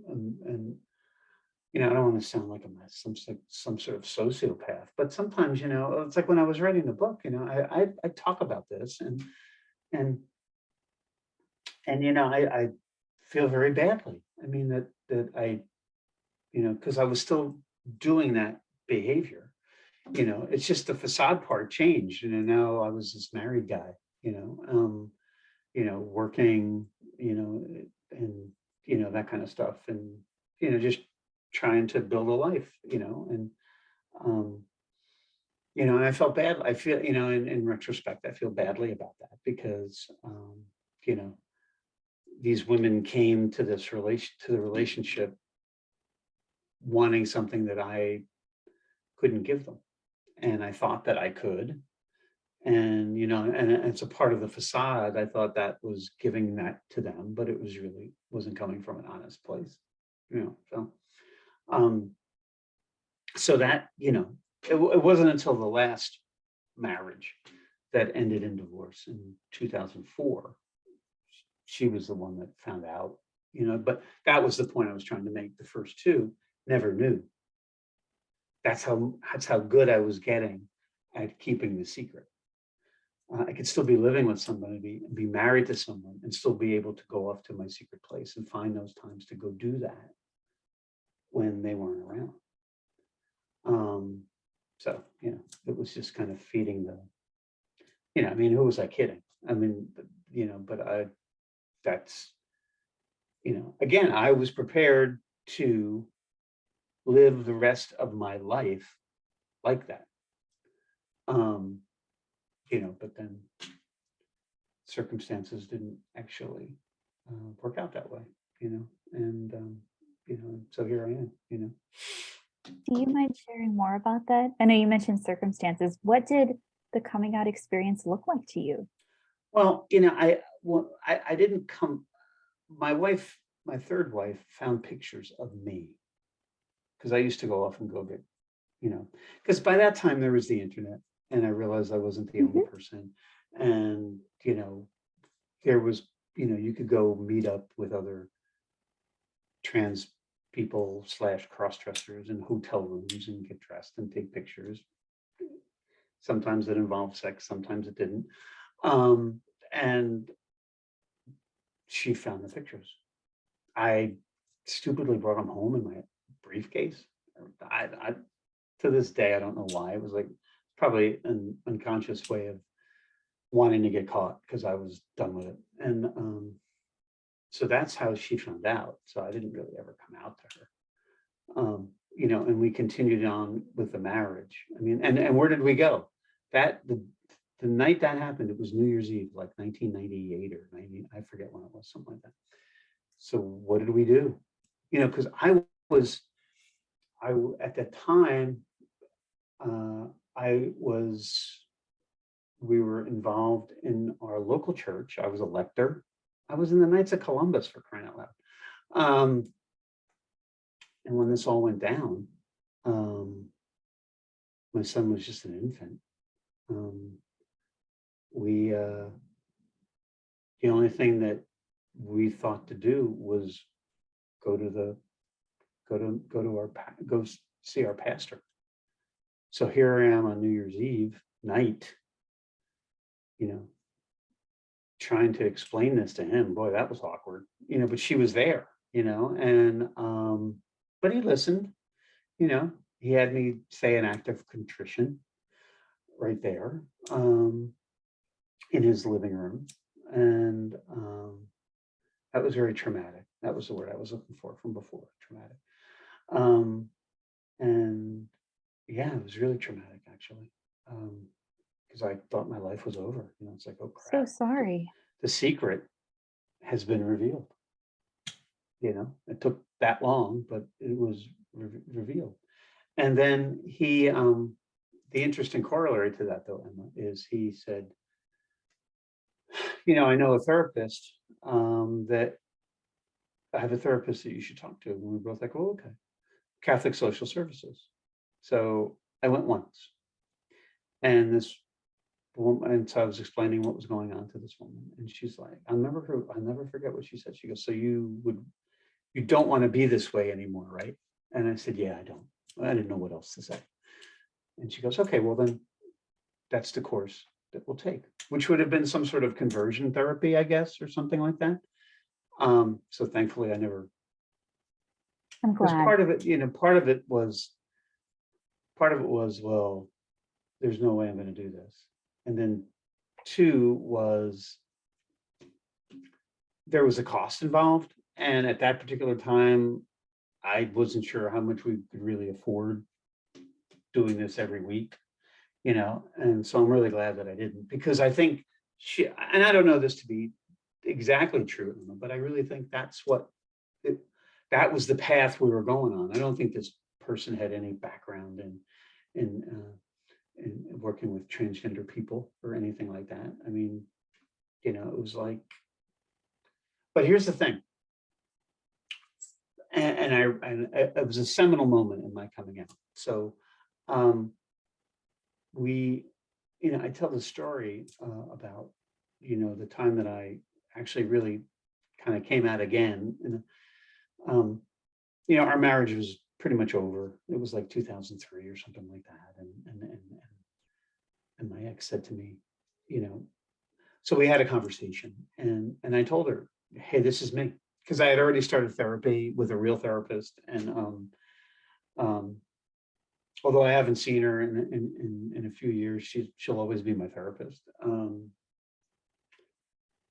And I don't want to sound like I'm some sort of sociopath, but sometimes, it's like when I was writing the book, I talk about this and I feel very badly. I mean, that I, because I was still doing that behavior. It's just the facade part changed. Now I was this married guy, working, and, that kind of stuff. And, just trying to build a life, and, and I felt bad. I feel, in retrospect, I feel badly about that because, you know, these women came to the relationship wanting something that I couldn't give them. And I thought that I could. And, and it's a part of the facade. I thought that was giving that to them, but it was really wasn't coming from an honest place, um, so that, it wasn't until the last marriage that ended in divorce in 2004. She was the one that found out, but that was the point I was trying to make. The first two never knew. That's how good I was getting at keeping the secret. I could still be living with somebody, be married to someone, and still be able to go off to my secret place and find those times to go do that when they weren't around. So, it was just kind of feeding the, I mean, who was I kidding? I mean, but that's, again, I was prepared to live the rest of my life like that. But then circumstances didn't actually work out that way, and, so here I am, Do you mind sharing more about that? I know you mentioned circumstances. What did the coming out experience look like to you? Well, I didn't come, my third wife found pictures of me because I used to go off and go get, because by that time there was the internet and I realized I wasn't the only person. And, there was, you could go meet up with other trans people / cross dressers in hotel rooms and get dressed and take pictures. Sometimes it involved sex, sometimes it didn't. And she found the pictures. I stupidly brought them home in my briefcase. I to this day, I don't know why. It was like probably an unconscious way of wanting to get caught because I was done with it. And so that's how she found out. So I didn't really ever come out to her. You know, and we continued on with the marriage. I mean, and where did we go? That the night that happened, it was New Year's Eve, like 1998 or 90, I forget when it was, something like that. So what did we do? You know, because at that time, we were involved in our local church. I was a lector. I was in the Knights of Columbus, for crying out loud. And when this all went down, my son was just an infant. The only thing that we thought to do was go see our pastor. So here I am on New Year's Eve night, you know, trying to explain this to him. Boy, that was awkward, you know, but she was there, you know, and but he listened, you know. He had me say an act of contrition right there in his living room. And that was very traumatic. That was the word I was looking for from before, traumatic. And yeah, it was really traumatic, actually, because I thought my life was over. You know, it's like, oh crap. So sorry. The secret has been revealed. You know, it took that long, but it was revealed. And then he, the interesting corollary to that, though, Emma, is he said, you know, I know a therapist that I have a therapist that you should talk to. And we were both like, oh, okay. Catholic Social Services. So I went once. And this woman, and so I was explaining what was going on to this woman. And she's like, I'll never forget what she said. She goes, so you don't want to be this way anymore, right? And I said, yeah, I don't. I didn't know what else to say. And she goes, okay, well then that's the course that we'll take, which would have been some sort of conversion therapy, I guess, or something like that. So thankfully I never, I'm because glad. part of it, you know, part of it was, well, there's no way I'm going to do this. And then two was, there was a cost involved. And at that particular time, I wasn't sure how much we could really afford doing this every week, you know, and so I'm really glad that I didn't, because I think and I don't know this to be exactly true, but I really think that's that was the path we were going on. I don't think this person had any background in working with transgender people or anything like that. I mean, you know, it was like, but here's the thing. And it was a seminal moment in my coming out. So you know, I tell the story about, you know, the time that I actually really kind of came out again. And, you know, our marriage was pretty much over. It was like 2003 or something like that. And my ex said to me, you know, so we had a conversation, and I told her, hey, this is me. Because I had already started therapy with a real therapist. And although I haven't seen her in a few years, she'll always be my therapist.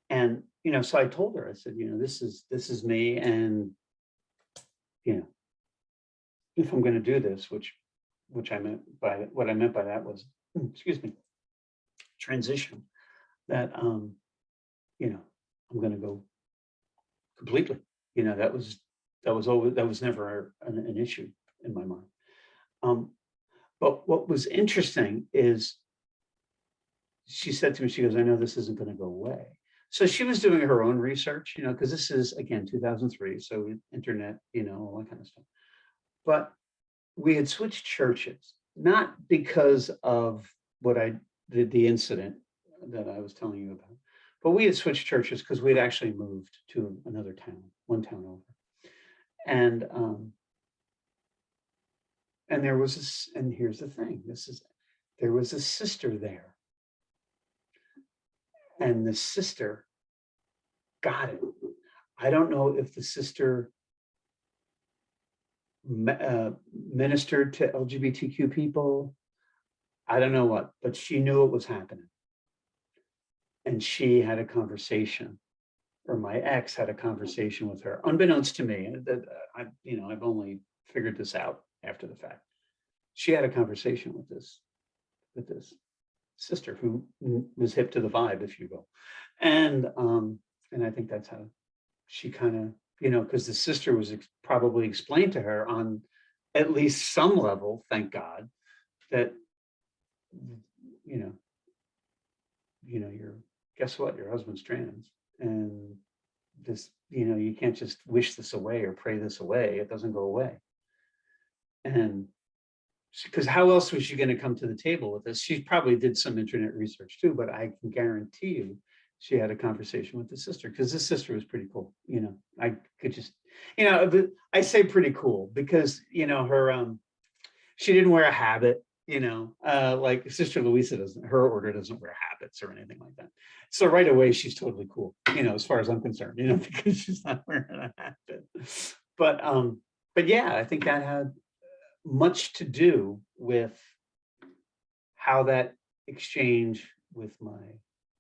And, you know, so I told her, I said, you know, this is me. And, you know, if I'm going to do this, which I meant by what I meant by that was, excuse me, transition, that, you know, I'm going to go completely. You know, that was never an issue in my mind. But what was interesting is she said to me, she goes, I know this isn't going to go away. So she was doing her own research, you know, because this is, again, 2003. So internet, you know, all that kind of stuff. But we had switched churches, not because of the incident that I was telling you about, but we had switched churches because we had actually moved to another town, one town over. And there was this, and here's the thing, there was a sister there. And the sister got it. I don't know if the sister ministered to LGBTQ people. I don't know what, but she knew it was happening. And she had a conversation, or my ex had a conversation with her, unbeknownst to me. That I've only figured this out after the fact. She had a conversation with this sister who was hip to the vibe, if you will. And I think that's how she kind of, because the sister was probably explained to her on at least some level, thank God, that, guess what? Your husband's trans. And this, you can't just wish this away or pray this away. It doesn't go away. And because how else was she going to come to the table with this? She probably did some internet research too, but I can guarantee you she had a conversation with the sister, because this sister was pretty cool. I could just, I say pretty cool because, her, she didn't wear a habit, like Sister Louisa her order doesn't wear habits or anything like that. So right away, she's totally cool, as far as I'm concerned, because she's not wearing a habit. But yeah, I think that had much to do with how that exchange with my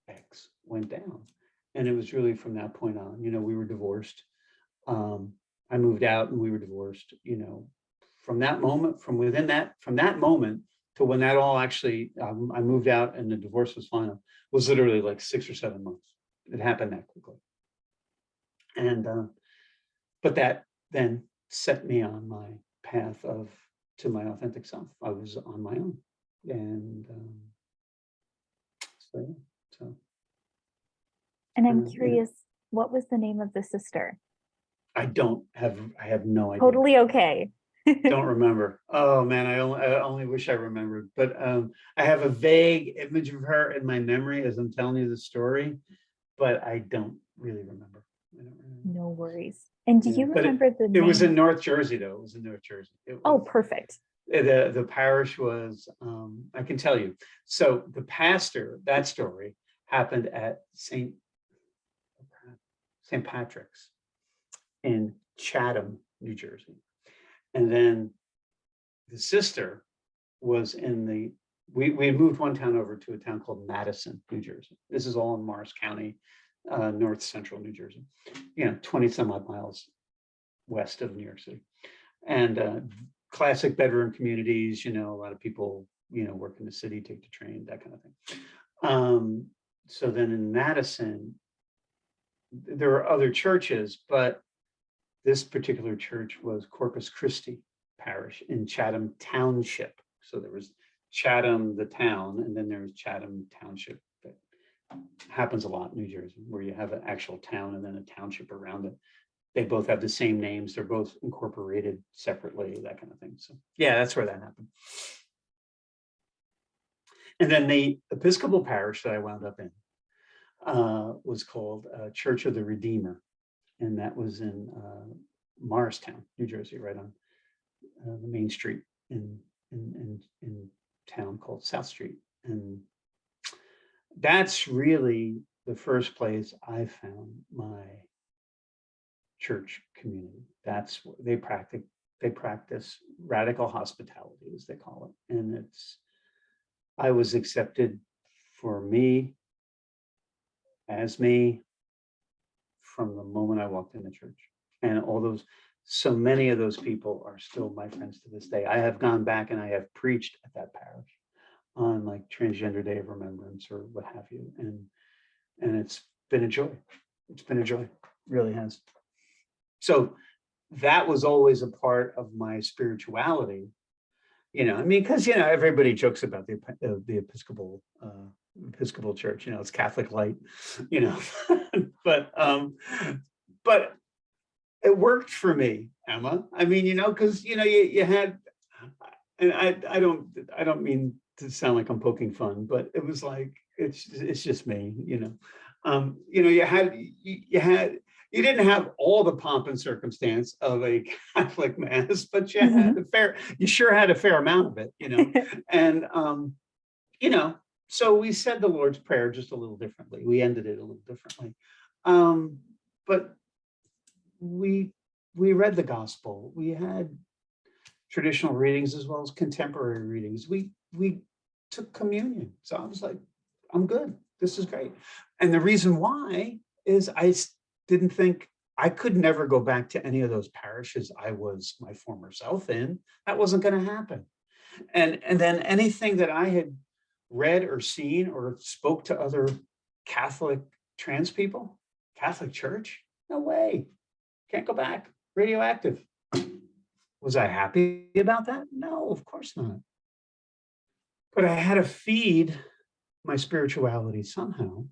ex went down. And it was really from that point on, we were divorced. I moved out and we were divorced, from that moment, from that moment to when that all actually, I moved out and the divorce was final, was literally like 6 or 7 months. It happened that quickly. And, but that then set me on my path to my authentic self. I was on my own. And so. And I'm curious, what was the name of the sister? I have no idea. Totally okay. Don't remember. Oh man, I only wish I remembered. But I have a vague image of her in my memory as I'm telling you the story, but I don't really remember. No worries. And do you remember the name? It was in North Jersey, though. It was in North Jersey. Oh, perfect. The parish was, I can tell you. So the pastor, that story happened at St. Patrick's in Chatham, New Jersey. And then the sister was we moved one town over to a town called Madison, New Jersey. This is all in Morris County, north central New Jersey, 20 some odd miles west of New York City. And classic bedroom communities, a lot of people, work in the city, take the train, that kind of thing. So then in Madison, there were other churches, but this particular church was Corpus Christi Parish in Chatham Township. So there was Chatham, the town, and then there was Chatham Township. That happens a lot in New Jersey, where you have an actual town and then a township around it. They both have the same names. They're both incorporated separately, that kind of thing. So yeah, that's where that happened. And then the Episcopal parish that I wound up in was called Church of the Redeemer. And that was in Morristown, New Jersey, right on the main street in town called South Street. And that's really the first place I found my church community. That's where they practice radical hospitality, as they call it. And I was accepted for me, as me, from the moment I walked in the church. And so many of those people are still my friends to this day. I have gone back and I have preached at that parish on like Transgender Day of Remembrance or what have you. And it's been a joy. It's been a joy, it really has. So that was always a part of my spirituality, because, everybody jokes about the Episcopal Church, it's Catholic light, but it worked for me, Emma. I mean, because you had, and I don't mean to sound like I'm poking fun, but it was like it's just me, you didn't have all the pomp and circumstance of a Catholic mass, but you sure had a fair amount of it, and So we said the Lord's Prayer just a little differently. We ended it a little differently. But we read the gospel. We had traditional readings as well as contemporary readings. We took communion. So I was like, I'm good. This is great. And the reason why is didn't think I could never go back to any of those parishes I was my former self in. That wasn't going to happen. And then anything that I had read or seen or spoke to other Catholic trans people, Catholic Church, no way. Can't go back. Radioactive. Was I happy about that? No, of course not. But I had to feed my spirituality somehow.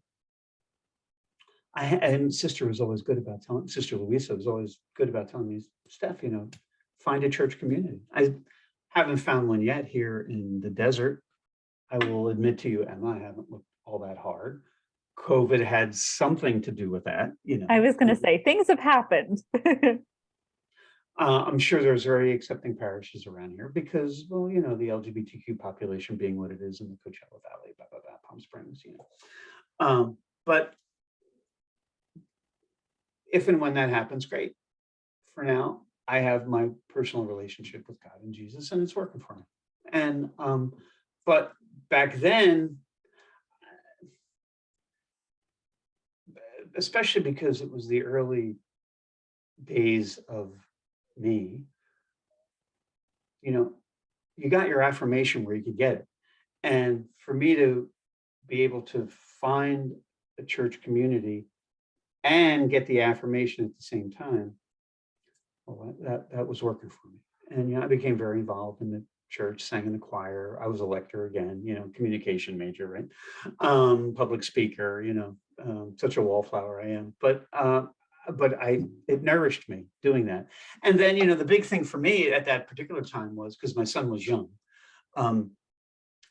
And Sister was always good about telling, Sister Louisa was always good about telling me, Steph, find a church community. I haven't found one yet here in the desert. I will admit to you, Emma, I haven't looked all that hard. COVID had something to do with that. I was going to say, things have happened. I'm sure there's very accepting parishes around here because, well, the LGBTQ population being what it is in the Coachella Valley, blah, blah, blah, Palm Springs, But if and when that happens, great. For now, I have my personal relationship with God and Jesus, and it's working for me. And but back then, especially because it was the early days of me, you got your affirmation where you could get it. And for me to be able to find a church community and get the affirmation at the same time, well, that was working for me. And I became very involved in the church, sang in the choir. I was a lector again, communication major, right? Public speaker, such a wallflower I am. But it nourished me doing that. And then, the big thing for me at that particular time was because my son was young, and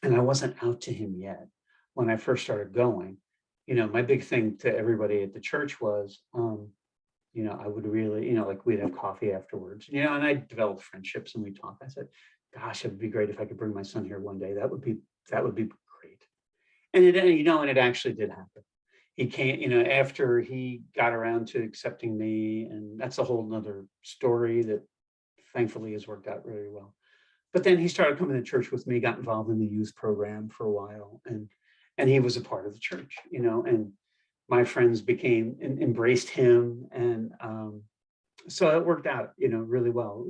I wasn't out to him yet when I first started going. My big thing to everybody at the church was, I would really, like we'd have coffee afterwards, and I developed friendships and we talked. I said, gosh, it would be great if I could bring my son here one day. That would be great. And it actually did happen. He came, after he got around to accepting me, and that's a whole nother story that thankfully has worked out really well. But then he started coming to church with me, got involved in the youth program for a while, and he was a part of the church, and my friends embraced him, and so it worked out, really well.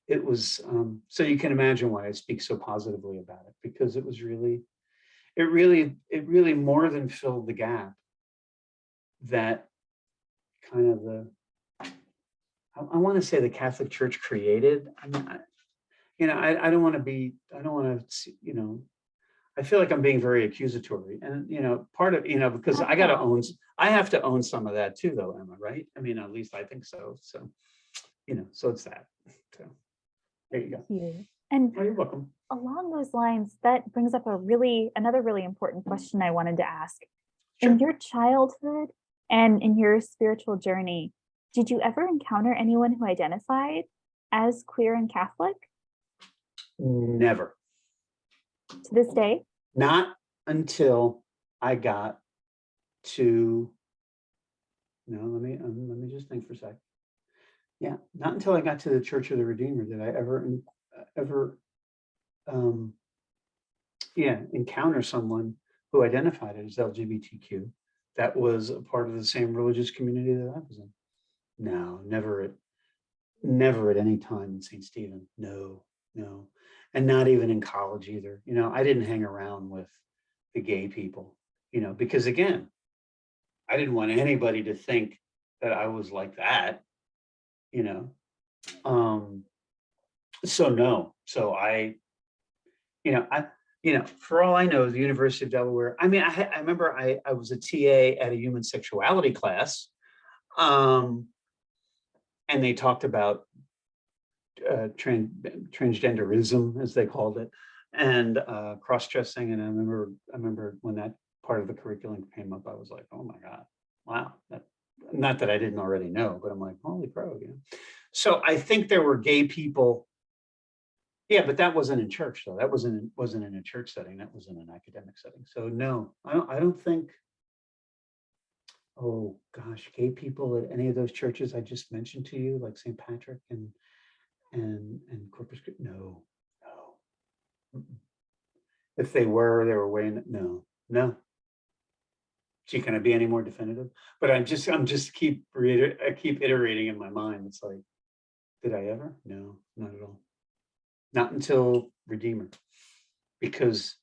It was so you can imagine why I speak so positively about it, because it really more than filled the gap that kind of I want to say the Catholic Church created. I mean, I don't want to, I feel like I'm being very accusatory, and part of because I have to own some of that too, though, Emma, right? I mean, at least I think so. So, so it's that. So there you go. Thank you. And you're welcome. Along those lines, that brings up another really important question I wanted to ask. Sure. In your childhood and in your spiritual journey, did you ever encounter anyone who identified as queer and Catholic? Never. To this day? Not until I got to, let me just think for a sec. Yeah, not until I got to the Church of the Redeemer did I ever encounter someone who identified as LGBTQ that was a part of the same religious community that I was in. No, never at any time in St. Stephen. No. And not even in college either. I didn't hang around with the gay people, because again, I didn't want anybody to think that I was like that, so no. So I for all I know, the University of Delaware, I mean, I remember I was a TA at a human sexuality class, and they talked about transgenderism, as they called it, and cross-dressing. And I remember when that part of the curriculum came up, I was like, oh my God, wow. Not that I didn't already know, but I'm like, holy crow. So I think there were gay people Yeah, but that wasn't in church though. That wasn't in a church setting. That was in an academic setting. So no, I don't think, oh gosh, gay people at any of those churches I just mentioned to you, like St. Patrick and Corpus Christi, no, no. Mm-mm. If they were way in, no, no. Gee, can I be any more definitive? But I'm just I keep iterating in my mind. It's like, did I ever? No, not at all. Not until Redeemer, because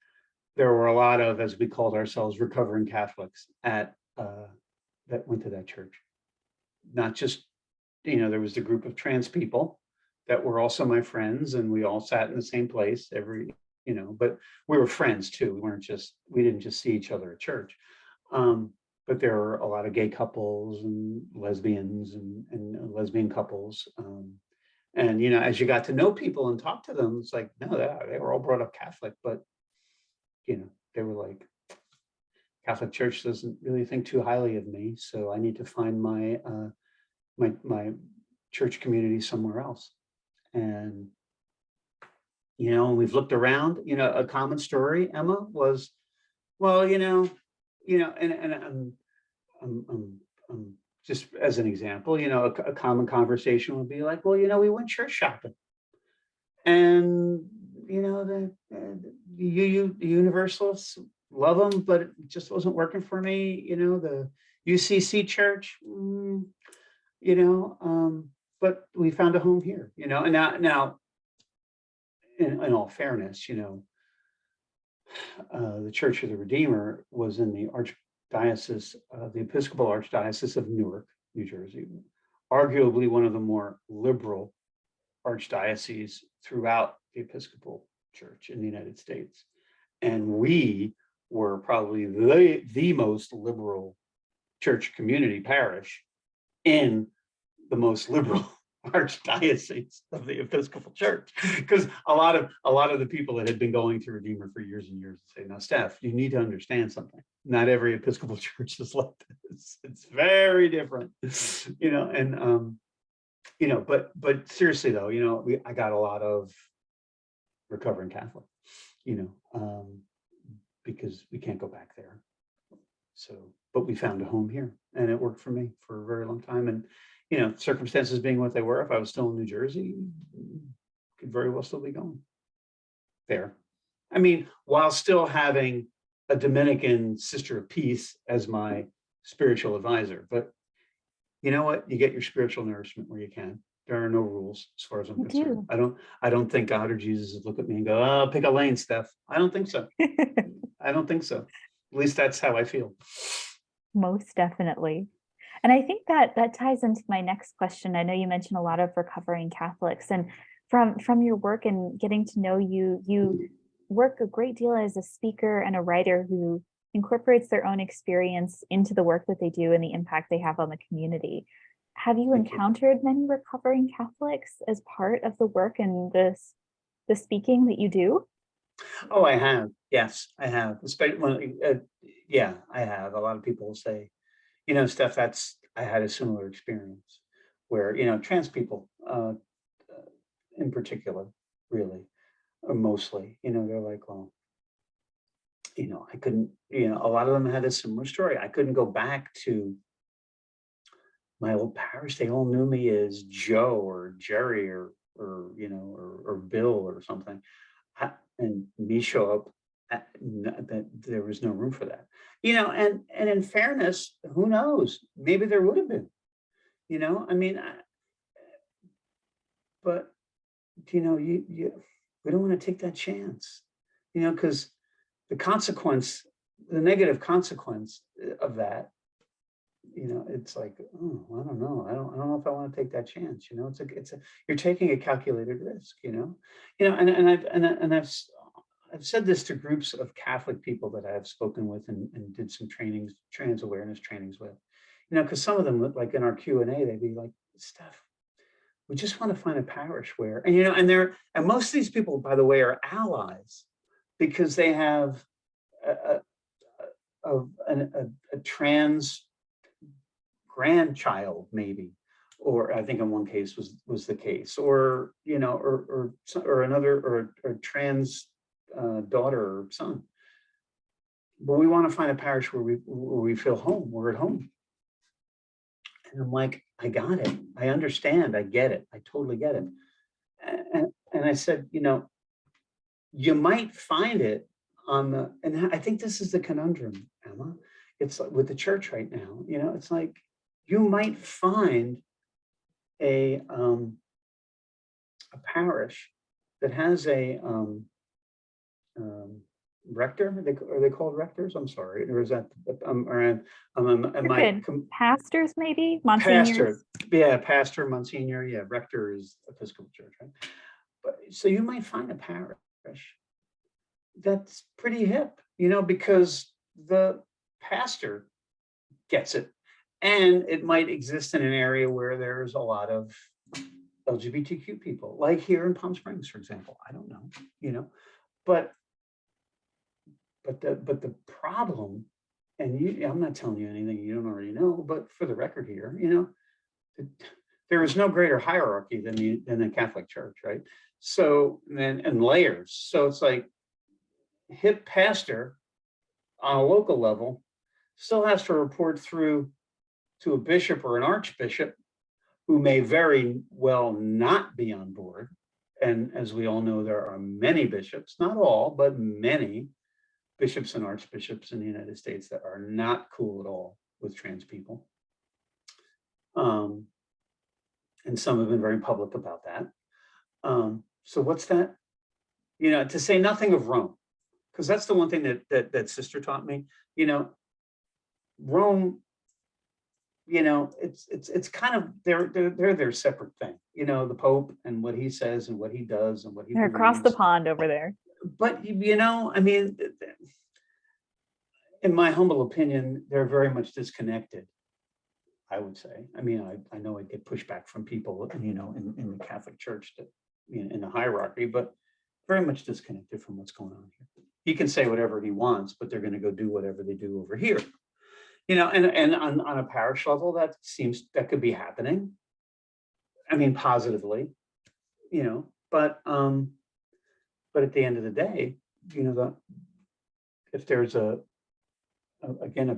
there were a lot of, as we called ourselves, recovering Catholics at that went to that church. Not just, there was the group of trans people that were also my friends, and we all sat in the same place but we were friends too. We didn't just see each other at church. But there were a lot of gay couples and lesbians and lesbian couples. And as you got to know people and talk to them, it's like, no, they were all brought up Catholic, but they were like, Catholic Church doesn't really think too highly of me, so I need to find my church community somewhere else. And we've looked around. A common story, Emma, was, well, and just as an example, a common conversation would be like, well, we went church shopping, and the Universalists love them, but it just wasn't working for me. The UCC church, but we found a home here. And now, in all fairness, the Church of the Redeemer was in the Archdiocese, the Episcopal Archdiocese of Newark, New Jersey, arguably one of the more liberal archdioceses throughout the Episcopal Church in the United States. And we were probably the most liberal church community parish in the most liberal archdiocese of the Episcopal Church, because a lot of the people that had been going to Redeemer for years and years say, now, Steph, you need to understand something. Not every Episcopal church is like this. It's very different, but seriously though, I got a lot of recovering Catholic, because we can't go back there. So, but we found a home here, and it worked for me for a very long time. And circumstances being what they were, if I was still in New Jersey, could very well still be going there. I mean, while still having a Dominican Sister of Peace as my spiritual advisor. But you know what? You get your spiritual nourishment where you can. There are no rules as far as I'm concerned. I don't think God or Jesus would look at me and go, oh, pick a lane, Steph. I don't think so. I don't think so. At least that's how I feel. Most definitely. And I think that ties into my next question. I know you mentioned a lot of recovering Catholics, and from your work and getting to know you, you work a great deal as a speaker and a writer who incorporates their own experience into the work that they do and the impact they have on the community. Have you encountered many recovering Catholics as part of the work and the speaking that you do? Oh, I have. Yes, I have. Especially yeah, I have. A lot of people say, Steph, I had a similar experience where, trans people in particular, really, or mostly, they're like, well, I couldn't, a lot of them had a similar story. I couldn't go back to my old parish. They all knew me as Joe or Jerry or Bill or something. And me show up, that there was no room for that. And in fairness, who knows? Maybe there would have been, I mean, but we don't want to take that chance, because the negative consequence of that, it's like, oh, I don't know. I don't know if I want to take that chance. You're taking a calculated risk, and I've said this to groups of Catholic people that I've spoken with and did some trainings, trans awareness trainings with, because some of them, like in our Q&A, they'd be like, Steph, we just want to find a parish where, and most of these people, by the way, are allies because they have a trans grandchild, maybe, or I think in one case was the case, or or another, or trans daughter or son. But we want to find a parish where we feel home. We're at home. And I'm like, I got it. I understand. I get it. I totally get it. And I said, you might find it on the, and I think this is the conundrum, Emma. It's like with the church right now, it's like you might find a parish that has a rector. Are they called rectors? I'm sorry. Or is that pastors, maybe pastor? monsignors? Yeah, pastor, monsignor. Yeah, rector is Episcopal Church, right? But so you might find a parish that's pretty hip, because the pastor gets it, and it might exist in an area where there's a lot of LGBTQ people, like here in Palm Springs, for example. I don't know, but the problem, and I'm not telling you anything you don't already know, but for the record here, there is no greater hierarchy than the Catholic Church, right? So and layers. So it's like hip pastor on a local level still has to report through to a bishop or an archbishop who may very well not be on board. And as we all know, there are many bishops, not all, but many bishops and archbishops in the United States that are not cool at all with trans people. And some have been very public about that. So what's that? To say nothing of Rome, because that's the one thing that sister taught me. Rome, it's kind of they're their separate thing. The Pope and what he says and what he does and what he They're across the pond over there. But I mean, in my humble opinion, they're very much disconnected, I would say. I mean, I know I get pushback from people, in the Catholic Church, that in the hierarchy, but very much disconnected from what's going on here. He can say whatever he wants, but they're going to go do whatever they do over here. And on a parish level, that could be happening. I mean, positively, but at the end of the day, if there's a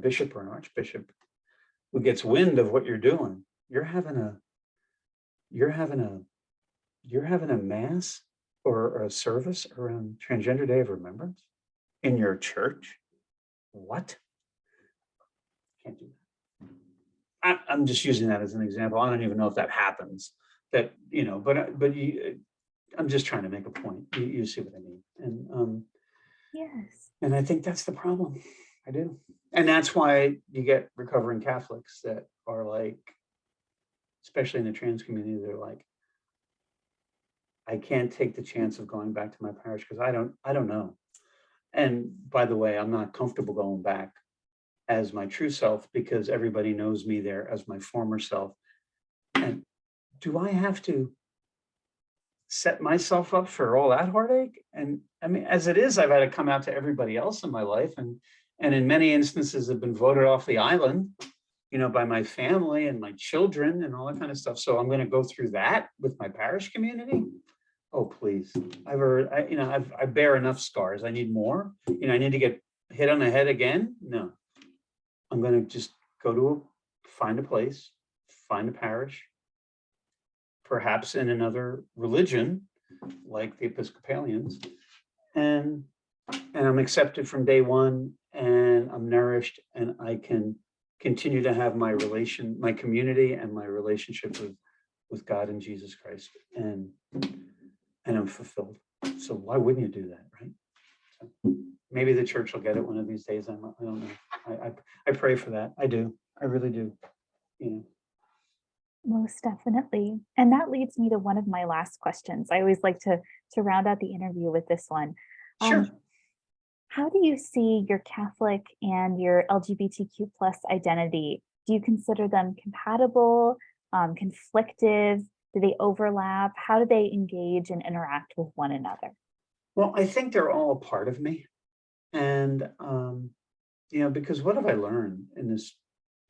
bishop or an archbishop who gets wind of what you're doing, you're having a mass or a service around Transgender Day of Remembrance in your church. What? Can't do that. I'm just using that as an example. I don't even know if that happens. But I'm just trying to make a point. You see what I mean? And yes. And I think that's the problem. I do. And that's why you get recovering Catholics that are like, especially in the trans community, they're like, I can't take the chance of going back to my parish because I don't know. And by the way, I'm not comfortable going back as my true self because everybody knows me there as my former self. And do I have to set myself up for all that heartache? And I mean, as it is, I've had to come out to everybody else in my life, and in many instances have been voted off the island, by my family and my children and all that kind of stuff. So I'm going to go through that with my parish community. Oh, please. I bear enough scars. I need more. I need to get hit on the head again. No, I'm going to just find a place, find a parish, perhaps in another religion like the Episcopalians, and I'm accepted from day one, and I'm nourished, and I can continue to have my community and my relationship with God and Jesus Christ, and I'm fulfilled. So why wouldn't you do that, right? So maybe the church will get it one of these days. I don't know. I pray for that. I do. I really do. Most definitely. And that leads me to one of my last questions. I always like to round out the interview with this one. Sure. How do you see your Catholic and your LGBTQ plus identity? Do you consider them compatible, conflictive? Do they overlap? How do they engage and interact with one another? Well, I think they're all a part of me. And, because what have I learned in this,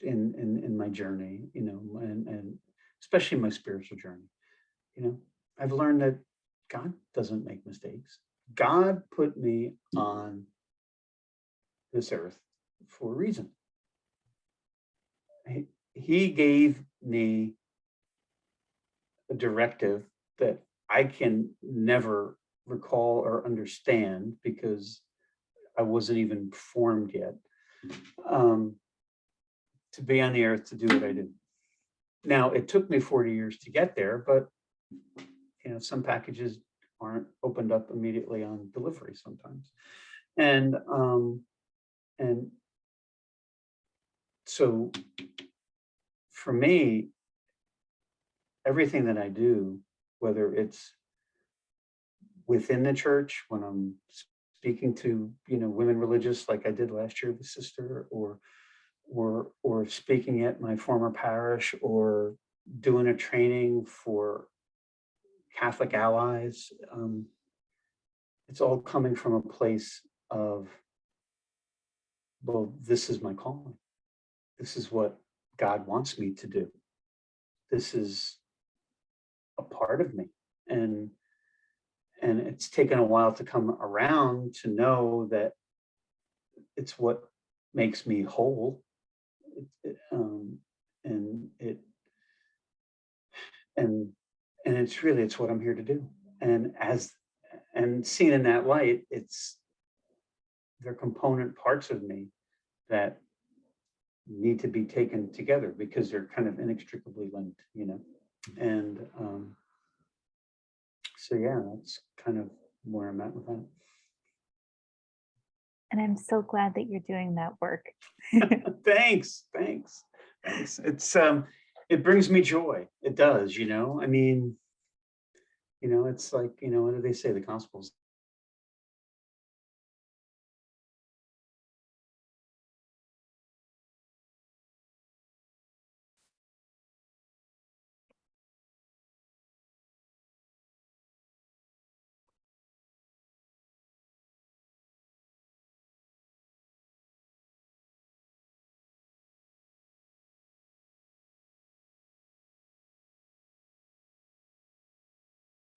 in my journey, and especially my spiritual journey. I've learned that God doesn't make mistakes. God put me on this earth for a reason. He gave me a directive that I can never recall or understand because I wasn't even formed yet, to be on the earth to do what I do. Now, it took me 40 years to get there, but some packages aren't opened up immediately on delivery sometimes. And so for me, everything that I do, whether it's within the church, when I'm speaking to, women religious, like I did last year with Sister, or speaking at my former parish, or doing a training for Catholic allies, it's all coming from a place of, well, this is my calling. This is what God wants me to do. This is a part of me. And it's taken a while to come around to know that it's what makes me whole. And it's what I'm here to do. And seen in that light, they're component parts of me that need to be taken together because they're kind of inextricably linked, and so yeah, that's kind of where I'm at with that. And I'm so glad that you're doing that work. Thanks. It's it brings me joy. It does, I mean, it's like, what do they say? The gospel's